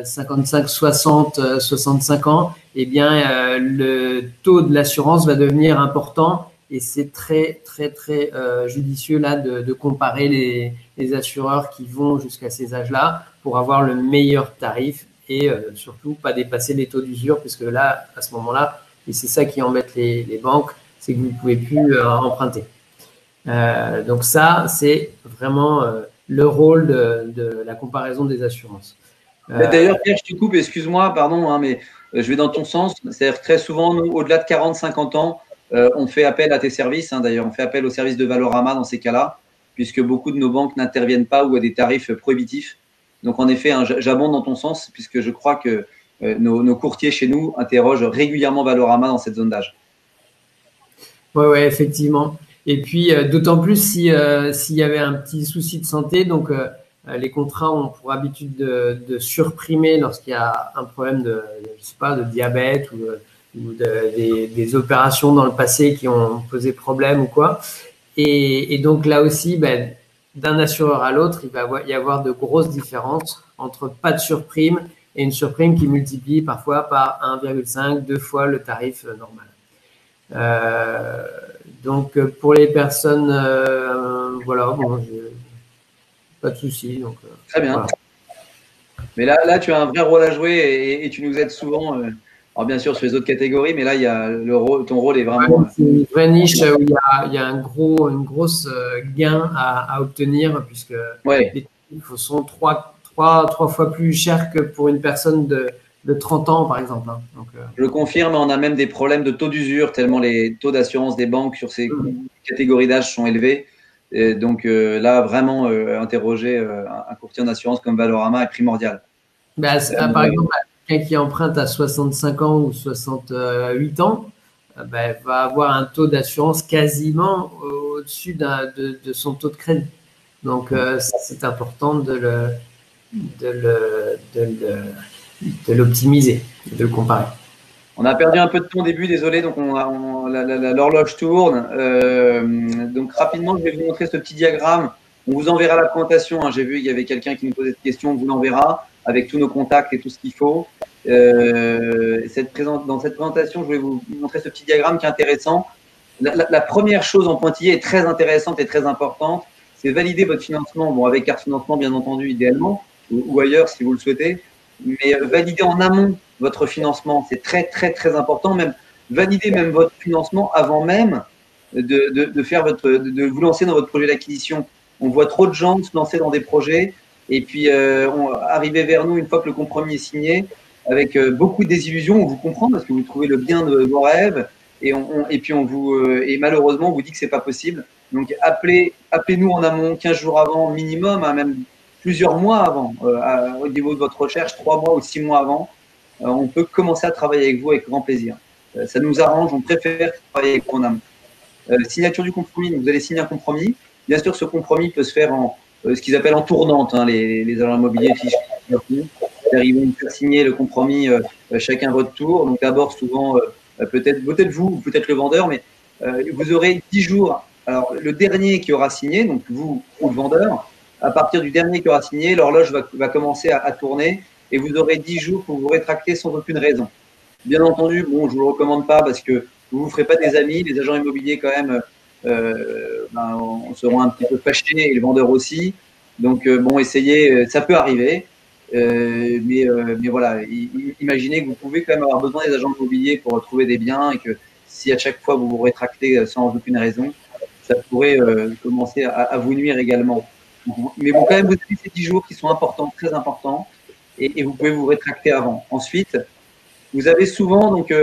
55, 60, 65 ans, eh bien, le taux de l'assurance va devenir important. Et c'est très, très, très judicieux là de comparer les assureurs qui vont jusqu'à ces âges-là pour avoir le meilleur tarif et surtout pas dépasser les taux d'usure, puisque là, à ce moment-là, et c'est ça qui embête les banques, c'est que vous ne pouvez plus emprunter. Donc ça, c'est vraiment le rôle de la comparaison des assurances.
D'ailleurs, Pierre, je te coupe, excuse-moi, pardon, hein, mais je vais dans ton sens. C'est-à-dire très souvent, nous, au-delà de 40-50 ans, on fait appel à tes services. Hein, d'ailleurs, on fait appel au service de Valorama dans ces cas-là, puisque beaucoup de nos banques n'interviennent pas ou à des tarifs prohibitifs. Donc, en effet, hein, j'abonde dans ton sens, puisque je crois que nos courtiers chez nous interrogent régulièrement Valorama dans cette zone d'âge.
Oui, ouais, effectivement. Et puis, d'autant plus s'il y avait un petit souci de santé, donc les contrats ont pour habitude de surprimer lorsqu'il y a un problème je sais pas, de diabète ou des opérations dans le passé qui ont posé problème ou quoi. Et donc là aussi, ben, d'un assureur à l'autre, il va y avoir de grosses différences entre pas de surprime et une surprime qui multiplie parfois par 1,5, 2 fois le tarif normal. Donc pour les personnes, voilà, bon, pas de souci. Donc
très bien.
Voilà.
Mais là, tu as un vrai rôle à jouer et tu nous aides souvent. Alors bien sûr sur les autres catégories, mais là, il y a ton rôle est vraiment.
C'est une vraie niche où il y a une grosse gain à obtenir puisque
Ouais.
les tarifs sont trois fois plus chers que pour une personne de 30 ans, par exemple. Hein. Donc,
Je le confirme, on a même des problèmes de taux d'usure, tellement les taux d'assurance des banques sur ces catégories d'âge sont élevés. Et donc là, vraiment, interroger un courtier en assurance comme Valorama est primordial.
bah, par exemple, quelqu'un qui emprunte à 65 ans ou 68 ans bah, va avoir un taux d'assurance quasiment au-dessus de son taux de crédit. Donc, c'est important de l'optimiser, de le comparer.
On a perdu un peu de temps au début, désolé, donc l'horloge tourne. Donc rapidement, je vais vous montrer ce petit diagramme. On vous enverra la présentation. Hein. J'ai vu qu'il y avait quelqu'un qui nous posait cette question, on vous l'enverra avec tous nos contacts et tout ce qu'il faut. Dans cette présentation, je vais vous montrer ce petit diagramme qui est intéressant. La première chose en pointillé est très intéressante et très importante, c'est valider votre financement, bon, avec carte financement bien entendu idéalement, ou ailleurs si vous le souhaitez, mais valider en amont votre financement, c'est très très très important, même valider même votre financement avant même de vous lancer dans votre projet d'acquisition. On voit trop de gens se lancer dans des projets et puis arriver vers nous une fois que le compromis est signé avec beaucoup de désillusions. On vous comprend parce que vous trouvez le bien de vos rêves et puis et malheureusement on vous dit que c'est pas possible. Donc appelez-nous en amont 15 jours avant minimum, hein, même plusieurs mois avant, au niveau de votre recherche, 3 mois ou 6 mois avant. On peut commencer à travailler avec vous avec grand plaisir. Ça nous arrange, on préfère travailler avec vous en amont. Signature du compromis, donc vous allez signer un compromis. Bien sûr, ce compromis peut se faire en ce qu'ils appellent en tournante, hein, les agents immobiliers fichent. Ils vont faire signer le compromis chacun votre tour. Donc d'abord, souvent, peut-être vous, ou peut-être le vendeur, mais vous aurez 10 jours. Alors, le dernier qui aura signé, donc vous ou le vendeur, à partir du dernier qui aura signé, l'horloge va commencer à tourner et vous aurez 10 jours pour vous rétracter sans aucune raison. Bien entendu, bon, je ne vous le recommande pas parce que vous ne vous ferez pas des amis. Les agents immobiliers, quand même, on seront un petit peu fâchés et les vendeurs aussi. Donc, bon, essayez, ça peut arriver. Mais voilà, imaginez que vous pouvez quand même avoir besoin des agents immobiliers pour trouver des biens et que si à chaque fois vous vous rétractez sans aucune raison, ça pourrait commencer à vous nuire également. Mais bon, quand même, vous avez ces 10 jours qui sont importants, très importants, et vous pouvez vous rétracter avant. Ensuite, vous avez souvent, donc,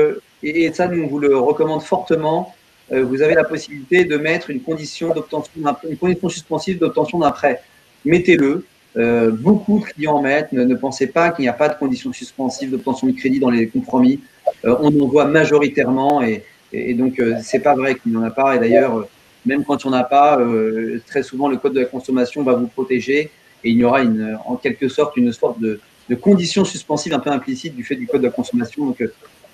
et ça, nous, on vous le recommande fortement, vous avez la possibilité de mettre une condition d'obtention, une condition suspensive d'obtention d'un prêt. Mettez-le. Beaucoup de clients en mettent. Ne pensez pas qu'il n'y a pas de condition suspensive d'obtention de crédit dans les compromis. On en voit majoritairement et donc c'est pas vrai qu'il n'y en a pas. Et d'ailleurs, même quand il n'y en a pas, très souvent le code de la consommation va vous protéger et il y aura en quelque sorte une sorte de conditions suspensives un peu implicites du fait du code de la consommation. Donc,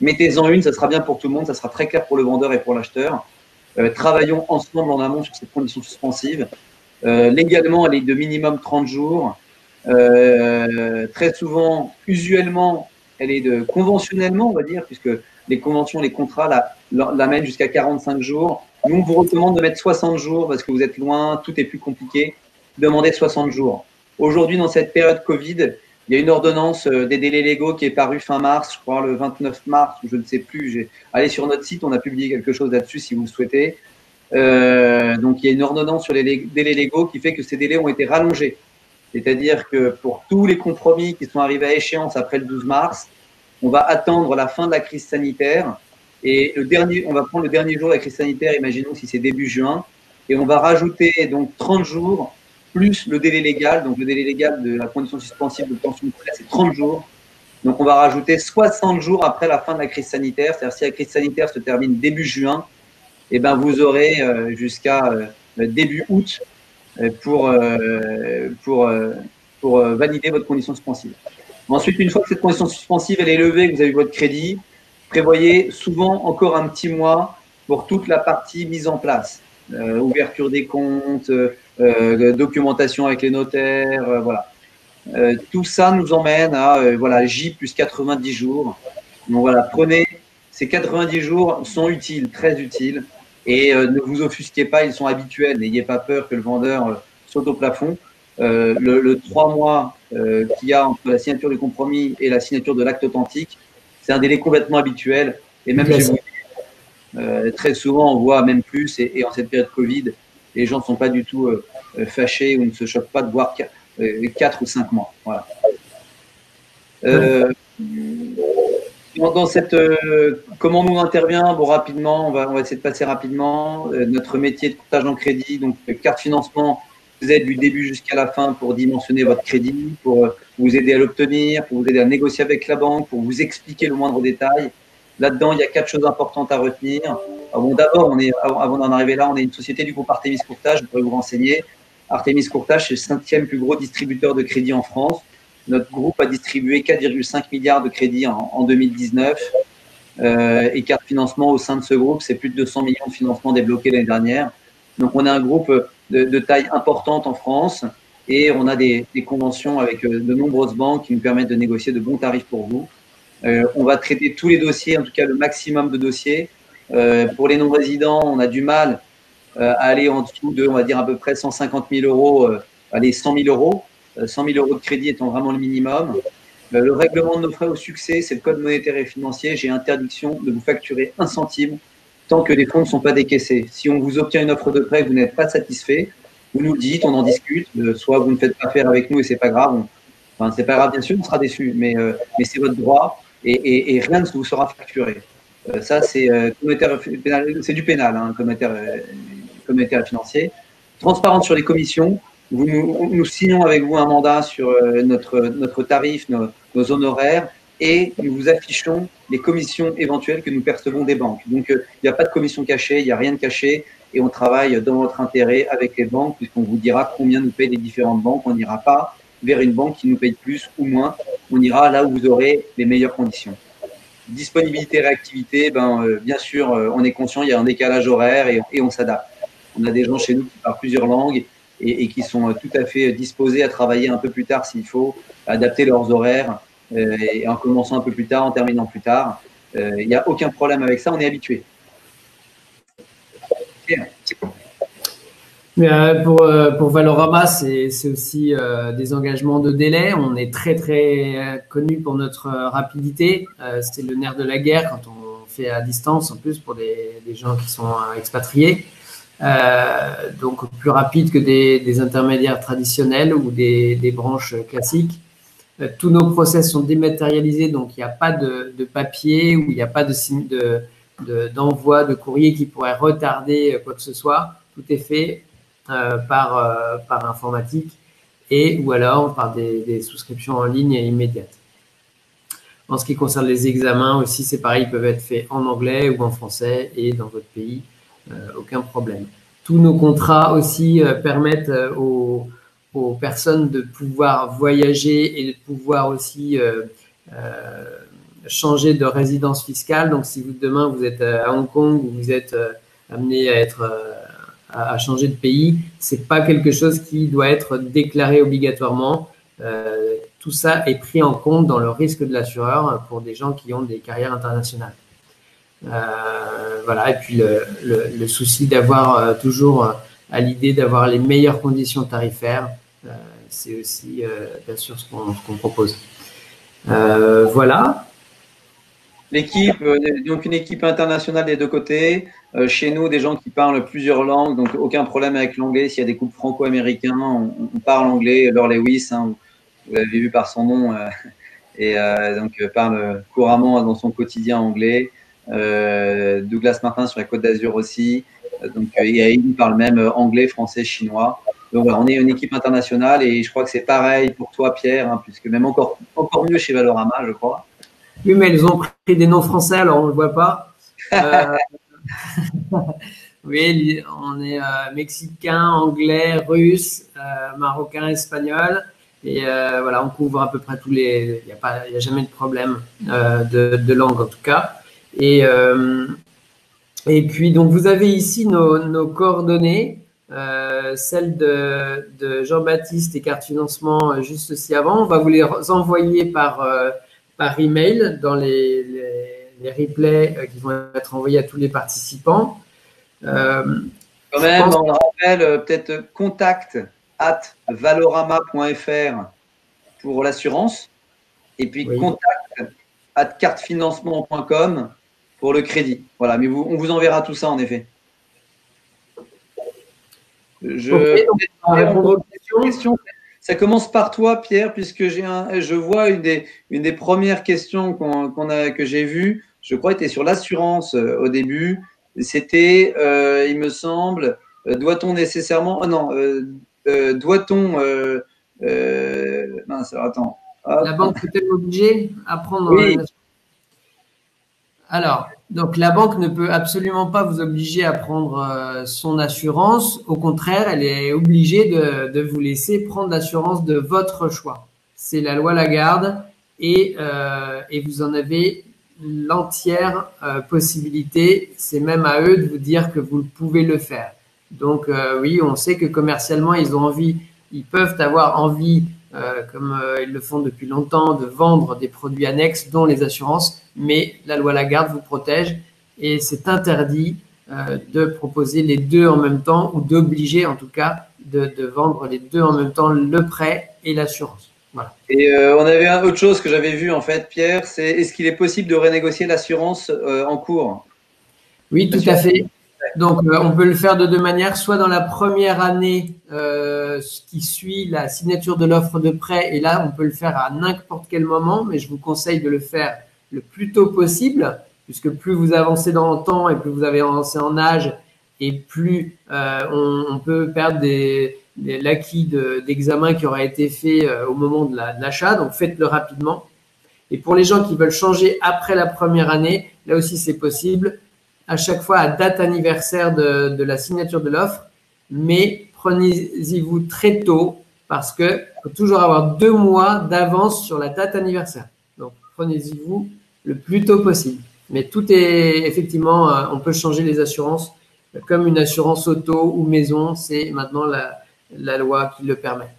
mettez-en une, ça sera bien pour tout le monde, ça sera très clair pour le vendeur et pour l'acheteur. Travaillons ensemble en amont sur cette condition suspensive. Légalement, elle est de minimum 30 jours. Très souvent, usuellement, elle est de conventionnellement, on va dire, puisque les conventions, les contrats l'amènent jusqu'à 45 jours. Nous, on vous recommande de mettre 60 jours parce que vous êtes loin, tout est plus compliqué. Demandez 60 jours. Aujourd'hui, dans cette période Covid, il y a une ordonnance des délais légaux qui est parue fin mars, je crois le 29 mars, je ne sais plus. Allez sur notre site, on a publié quelque chose là-dessus si vous le souhaitez. Donc, il y a une ordonnance sur les délais légaux qui fait que ces délais ont été rallongés. C'est-à-dire que pour tous les compromis qui sont arrivés à échéance après le 12 mars, on va attendre la fin de la crise sanitaire. Et on va prendre le dernier jour de la crise sanitaire, imaginons si c'est début juin, et on va rajouter donc 30 jours plus le délai légal. Donc, le délai légal de la condition suspensive d'obtention de prêt, c'est 30 jours. Donc, on va rajouter 60 jours après la fin de la crise sanitaire. C'est-à-dire, si la crise sanitaire se termine début juin, eh ben, vous aurez jusqu'à début août pour valider votre condition suspensive. Ensuite, une fois que cette condition suspensive elle est levée, que vous avez votre crédit, prévoyez souvent encore un petit mois pour toute la partie mise en place. Ouverture des comptes, documentation avec les notaires, voilà. Tout ça nous emmène à voilà, J plus 90 jours. Donc voilà, prenez ces 90 jours, sont utiles, très utiles. Et ne vous offusquez pas, ils sont habituels. N'ayez pas peur que le vendeur saute au plafond. Le 3 mois qu'il y a entre la signature du compromis et la signature de l'acte authentique, c'est un délai complètement habituel. Et même chez vous, très souvent, on voit même plus. Et en cette période Covid, les gens ne sont pas du tout fâchés ou ne se choquent pas de voir 4 ou 5 mois. Voilà. Dans cette, comment nous intervient, bon, rapidement, on va essayer de passer rapidement. Notre métier de courtage en crédit, donc carte financement, vous aide du début jusqu'à la fin pour dimensionner votre crédit, pour vous aider à l'obtenir, pour vous aider à négocier avec la banque, pour vous expliquer le moindre détail. Là-dedans, il y a 4 choses importantes à retenir. Bon, d'abord, avant d'en arriver là, on est une société du groupe Artemis Courtage, je pourrais vous renseigner. Artemis Courtage, c'est le 5e plus gros distributeur de crédit en France. Notre groupe a distribué 4,5 milliards de crédits en 2019 et carte financement au sein de ce groupe, c'est plus de 200 millions de financements débloqués l'année dernière. Donc, on a un groupe de taille importante en France et on a des conventions avec de nombreuses banques qui nous permettent de négocier de bons tarifs pour vous. On va traiter tous les dossiers, en tout cas le maximum de dossiers. Pour les non-résidents, on a du mal à aller en dessous de, on va dire, à peu près 150 000 euros, allez, 100 000 euros. 100 000 euros de crédit étant vraiment le minimum. Le règlement de nos frais au succès, c'est le code monétaire et financier. J'ai interdiction de vous facturer 1 centime tant que les fonds ne sont pas décaissés. Si on vous obtient une offre de prêt et que vous n'êtes pas satisfait, vous nous le dites, on en discute. Soit vous ne faites pas affaire avec nous et c'est pas grave. Enfin, c'est pas grave, bien sûr, on sera déçu, mais c'est votre droit et rien ne vous sera facturé. Ça, c'est du pénal, hein, monétaire et financier. Transparence sur les commissions. Nous signons avec vous un mandat sur notre tarif, nos honoraires, et nous vous affichons les commissions éventuelles que nous percevons des banques. Donc, il n'y a pas de commission cachée, il n'y a rien de caché, et on travaille dans votre intérêt avec les banques, puisqu'on vous dira combien nous payent les différentes banques. On n'ira pas vers une banque qui nous paye plus ou moins, on ira là où vous aurez les meilleures conditions. Disponibilité, réactivité, bien sûr, on est conscient, il y a un décalage horaire et on s'adapte. On a des gens chez nous qui parlent plusieurs langues, et qui sont tout à fait disposés à travailler un peu plus tard s'il faut, à adapter leurs horaires et en commençant un peu plus tard, en terminant plus tard. Il n'y a aucun problème avec ça, on est habitué.
Mais pour Valorama, c'est aussi des engagements de délai. On est très très connu pour notre rapidité. C'est le nerf de la guerre quand on fait à distance, en plus pour des gens qui sont expatriés. Donc plus rapide que des intermédiaires traditionnels ou des branches classiques. Tous nos process sont dématérialisés, donc il n'y a pas de papier ou il n'y a pas d'envoi de courrier qui pourrait retarder quoi que ce soit. Tout est fait par informatique et ou alors par des souscriptions en ligne immédiates. En ce qui concerne les examens aussi, c'est pareil, ils peuvent être faits en anglais ou en français et dans votre pays, aucun problème. Tous nos contrats aussi permettent aux personnes de pouvoir voyager et de pouvoir aussi changer de résidence fiscale. Donc, si demain vous êtes à Hong Kong ou vous êtes amené à changer de pays, c'est pas quelque chose qui doit être déclaré obligatoirement. Tout ça est pris en compte dans le risque de l'assureur pour des gens qui ont des carrières internationales. Voilà. Et puis le souci d'avoir toujours à l'idée d'avoir les meilleures conditions tarifaires, c'est aussi bien sûr ce qu'on propose. Voilà.
L'équipe, donc une équipe internationale des deux côtés. Chez nous, des gens qui parlent plusieurs langues, donc aucun problème avec l'anglais. S'il y a des couples franco-américains, on parle anglais. Laure Lewis, hein, vous l'avez vu par son nom, et donc parle couramment dans son quotidien anglais. Douglas Martin sur la Côte d'Azur aussi. Donc il parle même anglais, français, chinois. Donc voilà, on est une équipe internationale et je crois que c'est pareil pour toi, Pierre, hein, puisque même encore mieux chez Valorama, je crois.
Oui, mais ils ont pris des noms français, alors on ne le voit pas. Oui, on est mexicain, anglais, russe, marocain, espagnol. Et voilà, on couvre à peu près tous les. Il n'y a jamais de problème de langue en tout cas. Et puis donc vous avez ici nos coordonnées, celles de Jean-Baptiste et Carte Financement juste aussi avant. On va vous les envoyer par email dans les replays qui vont être envoyés à tous les participants.
Quand même, on rappelle peut-être contact@valorama.fr pour l'assurance et puis oui. contact@cartefinancement.com pour le crédit. Voilà, mais on vous enverra tout ça en effet.
Okay, donc, on va répondre aux questions.
Ça commence par toi, Pierre, puisque je vois une des premières questions que j'ai vues. Je crois que tu es sur l'assurance au début. C'était, il me semble, doit-on nécessairement… Oh non, doit-on… mince, attends.
La banque peut-elle obliger à prendre…
Oui.
Alors, donc la banque ne peut absolument pas vous obliger à prendre son assurance. Au contraire, elle est obligée de vous laisser prendre l'assurance de votre choix. C'est la loi Lagarde et vous en avez l'entière possibilité. C'est même à eux de vous dire que vous pouvez le faire. Donc oui, on sait que commercialement, ils peuvent avoir envie, comme ils le font depuis longtemps, de vendre des produits annexes, dont les assurances, mais la loi Lagarde vous protège et c'est interdit de proposer les deux en même temps ou d'obliger en tout cas de vendre les deux en même temps, le prêt et l'assurance. Voilà.
Et on avait autre chose que j'avais vu en fait, Pierre, c'est est-ce qu'il est possible de renégocier l'assurance en cours?
Oui, tout à fait. Donc, on peut le faire de deux manières, soit dans la première année qui suit la signature de l'offre de prêt, et là, on peut le faire à n'importe quel moment, mais je vous conseille de le faire le plus tôt possible, puisque plus vous avancez dans le temps et plus vous avez avancé en âge, et plus on peut perdre l'acquis d'examen qui aura été fait au moment de l'achat, donc faites-le rapidement. Et pour les gens qui veulent changer après la première année, là aussi c'est possible, à chaque fois à date anniversaire de la signature de l'offre, mais prenez-y-vous très tôt parce que faut toujours avoir 2 mois d'avance sur la date anniversaire. Donc prenez-y-vous le plus tôt possible. Mais tout est effectivement, on peut changer les assurances comme une assurance auto ou maison, c'est maintenant la loi qui le permet.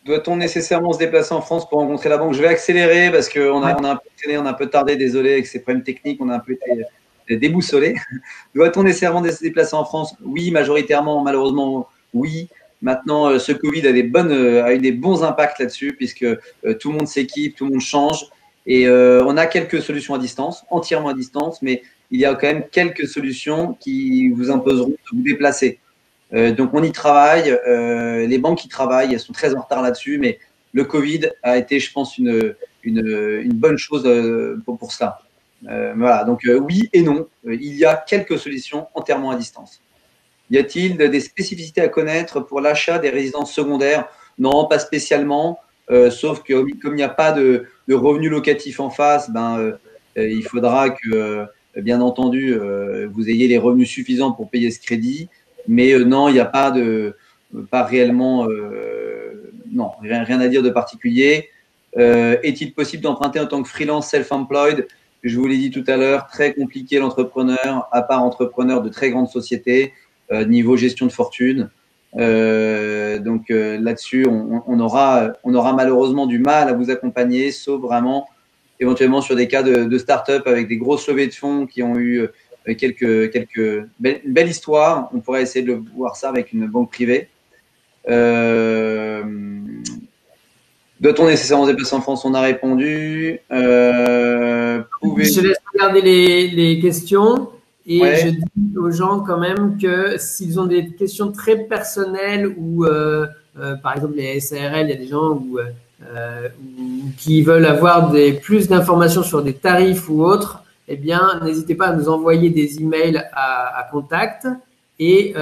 Doit-on nécessairement se déplacer en France pour rencontrer la banque? Je vais accélérer parce qu'on a, on a un peu traîné, on a un peu tardé, désolé, avec ces problèmes techniques, on a un peu été déboussolé. Doit-on nécessairement se déplacer en France? Oui, majoritairement, malheureusement, oui. Maintenant, ce Covid a eu des bons impacts là-dessus, puisque tout le monde s'équipe, tout le monde change. Et on a quelques solutions à distance, entièrement à distance, mais il y a quand même quelques solutions qui vous imposeront de vous déplacer. Donc on y travaille, les banques y travaillent, elles sont très en retard là-dessus, mais le Covid a été, je pense, une bonne chose pour cela. Voilà, donc oui et non, il y a quelques solutions entièrement à distance. Y a-t-il des spécificités à connaître pour l'achat des résidences secondaires? Non, pas spécialement, sauf que comme il n'y a pas de revenus locatifs en face, il faudra que, bien entendu, vous ayez les revenus suffisants pour payer ce crédit. Mais non, il n'y a pas réellement, non, rien à dire de particulier. Est-il possible d'emprunter en tant que freelance self-employed? Je vous l'ai dit tout à l'heure, très compliqué l'entrepreneur, à part entrepreneur de très grandes sociétés, niveau gestion de fortune. Là-dessus, on aura malheureusement du mal à vous accompagner, sauf vraiment éventuellement sur des cas de start-up avec des grosses levées de fonds qui ont eu une belle histoire. On pourrait essayer de voir ça avec une banque privée. Doit-on nécessairement se déplacer en France? On a répondu.
Je te laisse regarder les questions et
ouais.
je dis aux gens quand même que s'ils ont des questions très personnelles ou par exemple les SARL, il y a des gens qui veulent avoir plus d'informations sur des tarifs ou autres, eh bien n'hésitez pas à nous envoyer des emails à contact et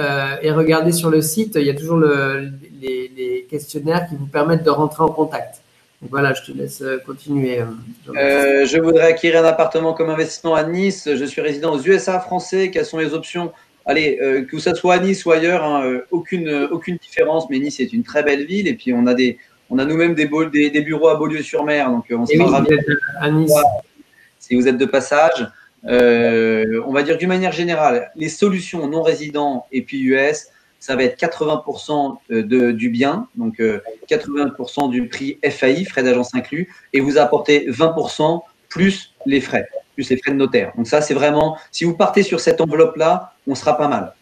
regardez sur le site, il y a toujours les questionnaires qui vous permettent de rentrer en contact. Donc voilà, je te laisse continuer.
Je voudrais acquérir un appartement comme investissement à Nice. Je suis résident aux USA français. Quelles sont les options? Allez, que ça soit à Nice ou ailleurs, hein, aucune différence. Mais Nice est une très belle ville. Et puis, on a nous-mêmes des bureaux à Beaulieu-sur-Mer. Donc, on sera ravis
à Nice.
Si vous êtes de passage. On va dire d'une manière générale, les solutions non résidents et puis US, ça va être 80% du bien, donc 80% du prix FAI, frais d'agence inclus, et vous apportez 20% plus les frais de notaire. Donc ça, c'est vraiment, si vous partez sur cette enveloppe-là, on sera pas mal.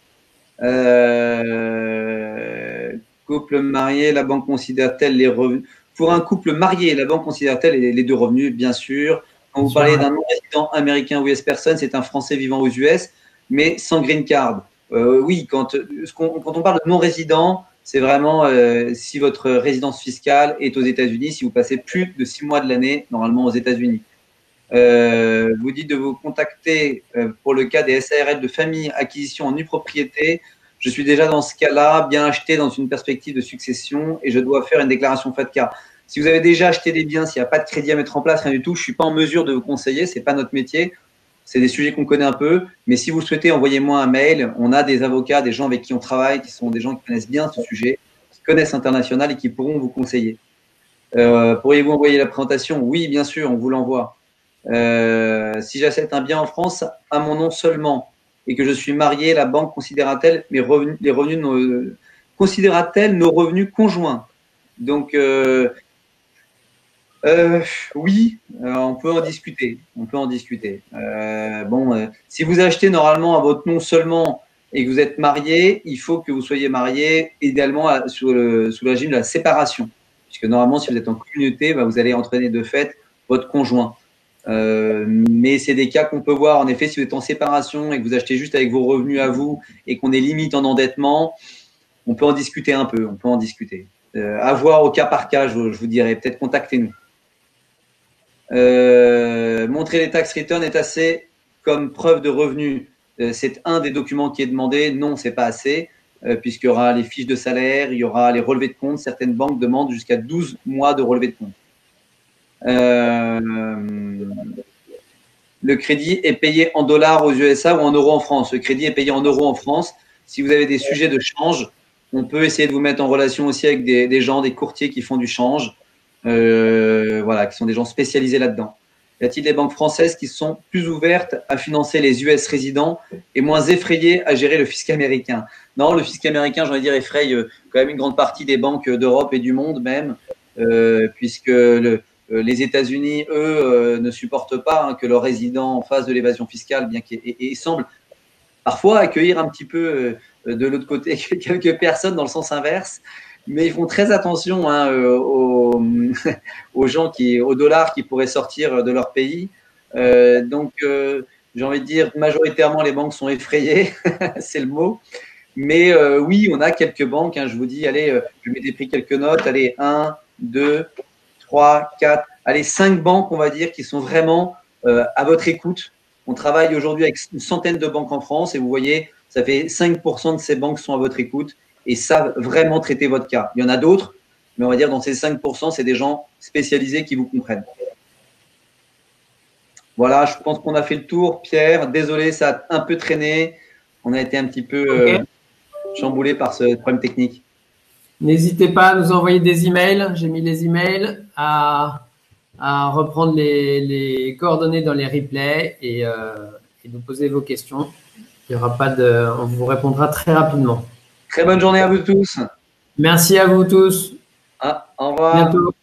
Couple marié, la banque considère-t-elle les revenus? Pour un couple marié, la banque considère-t-elle les deux revenus? Bien sûr. Quand vous parlez d'un non-résident américain ou US person, c'est un Français vivant aux US, mais sans green card. Oui, quand on parle de non-résident, c'est vraiment si votre résidence fiscale est aux États-Unis, si vous passez plus de 6 mois de l'année, normalement aux États-Unis. Vous dites de vous contacter pour le cas des SARL de famille, acquisition en nue propriété. Je suis déjà dans ce cas-là, bien acheté dans une perspective de succession et je dois faire une déclaration FATCA. Si vous avez déjà acheté des biens, s'il n'y a pas de crédit à mettre en place, rien du tout, je ne suis pas en mesure de vous conseiller, ce n'est pas notre métier. C'est des sujets qu'on connaît un peu, mais si vous le souhaitez, envoyez-moi un mail. On a des avocats, des gens avec qui on travaille, qui sont des gens qui connaissent bien ce sujet, qui connaissent l'international et qui pourront vous conseiller. Pourriez-vous envoyer la présentation? Oui, bien sûr, on vous l'envoie. Si j'achète un bien en France à mon nom seulement et que je suis marié, la banque considérera-t-elle considérera-t-elle nos revenus conjoints? Donc, oui, on peut en discuter. On peut en discuter. Si vous achetez normalement à votre nom seulement et que vous êtes marié, il faut que vous soyez marié idéalement sous le régime de la séparation. Puisque normalement, si vous êtes en communauté, vous allez entraîner de fait votre conjoint. Mais c'est des cas qu'on peut voir. En effet, si vous êtes en séparation et que vous achetez juste avec vos revenus à vous et qu'on est limite en endettement, on peut en discuter un peu. On peut en discuter. À voir au cas par cas, je vous dirais. Peut-être contactez-nous. Montrer les tax returns est assez comme preuve de revenus. C'est un des documents qui est demandé. Non, c'est pas assez, puisqu'il y aura les fiches de salaire, il y aura les relevés de compte. Certaines banques demandent jusqu'à 12 mois de relevés de compte. Le crédit est payé en dollars aux USA ou en euros en France. Le crédit est payé en euros en France. Si vous avez des sujets de change, on peut essayer de vous mettre en relation aussi avec des gens, des courtiers qui font du change. Voilà, qui sont des gens spécialisés là-dedans. Y a-t-il des banques françaises qui sont plus ouvertes à financer les US résidents et moins effrayées à gérer le fisc américain? Non, le fisc américain, j'ai envie de dire, effraie quand même une grande partie des banques d'Europe et du monde même, puisque les États-Unis, eux, ne supportent pas que leurs résidents fassent de l'évasion fiscale, bien et semblent parfois accueillir un petit peu de l'autre côté quelques personnes dans le sens inverse. Mais ils font très attention aux gens aux dollars qui pourraient sortir de leur pays. Donc, j'ai envie de dire, majoritairement, les banques sont effrayées, c'est le mot. Mais oui, on a quelques banques. Je vous dis, allez, je m'étais pris quelques notes. Allez, 1, 2, 3, 4, allez, 5 banques, on va dire, qui sont vraiment à votre écoute. On travaille aujourd'hui avec une centaine de banques en France et vous voyez, ça fait 5% de ces banques sont à votre écoute et savent vraiment traiter votre cas. Il y en a d'autres, mais on va dire dans ces 5%, c'est des gens spécialisés qui vous comprennent. Voilà, je pense qu'on a fait le tour. Pierre, désolé, ça a un peu traîné. On a été un petit peu chamboulé par ce problème technique.
N'hésitez pas à nous envoyer des emails. J'ai mis les emails à reprendre les coordonnées dans les replays et nous poser vos questions. Il y aura pas on vous répondra très rapidement.
Très bonne journée à vous tous.
Merci à vous tous.
Au revoir.
Bientôt.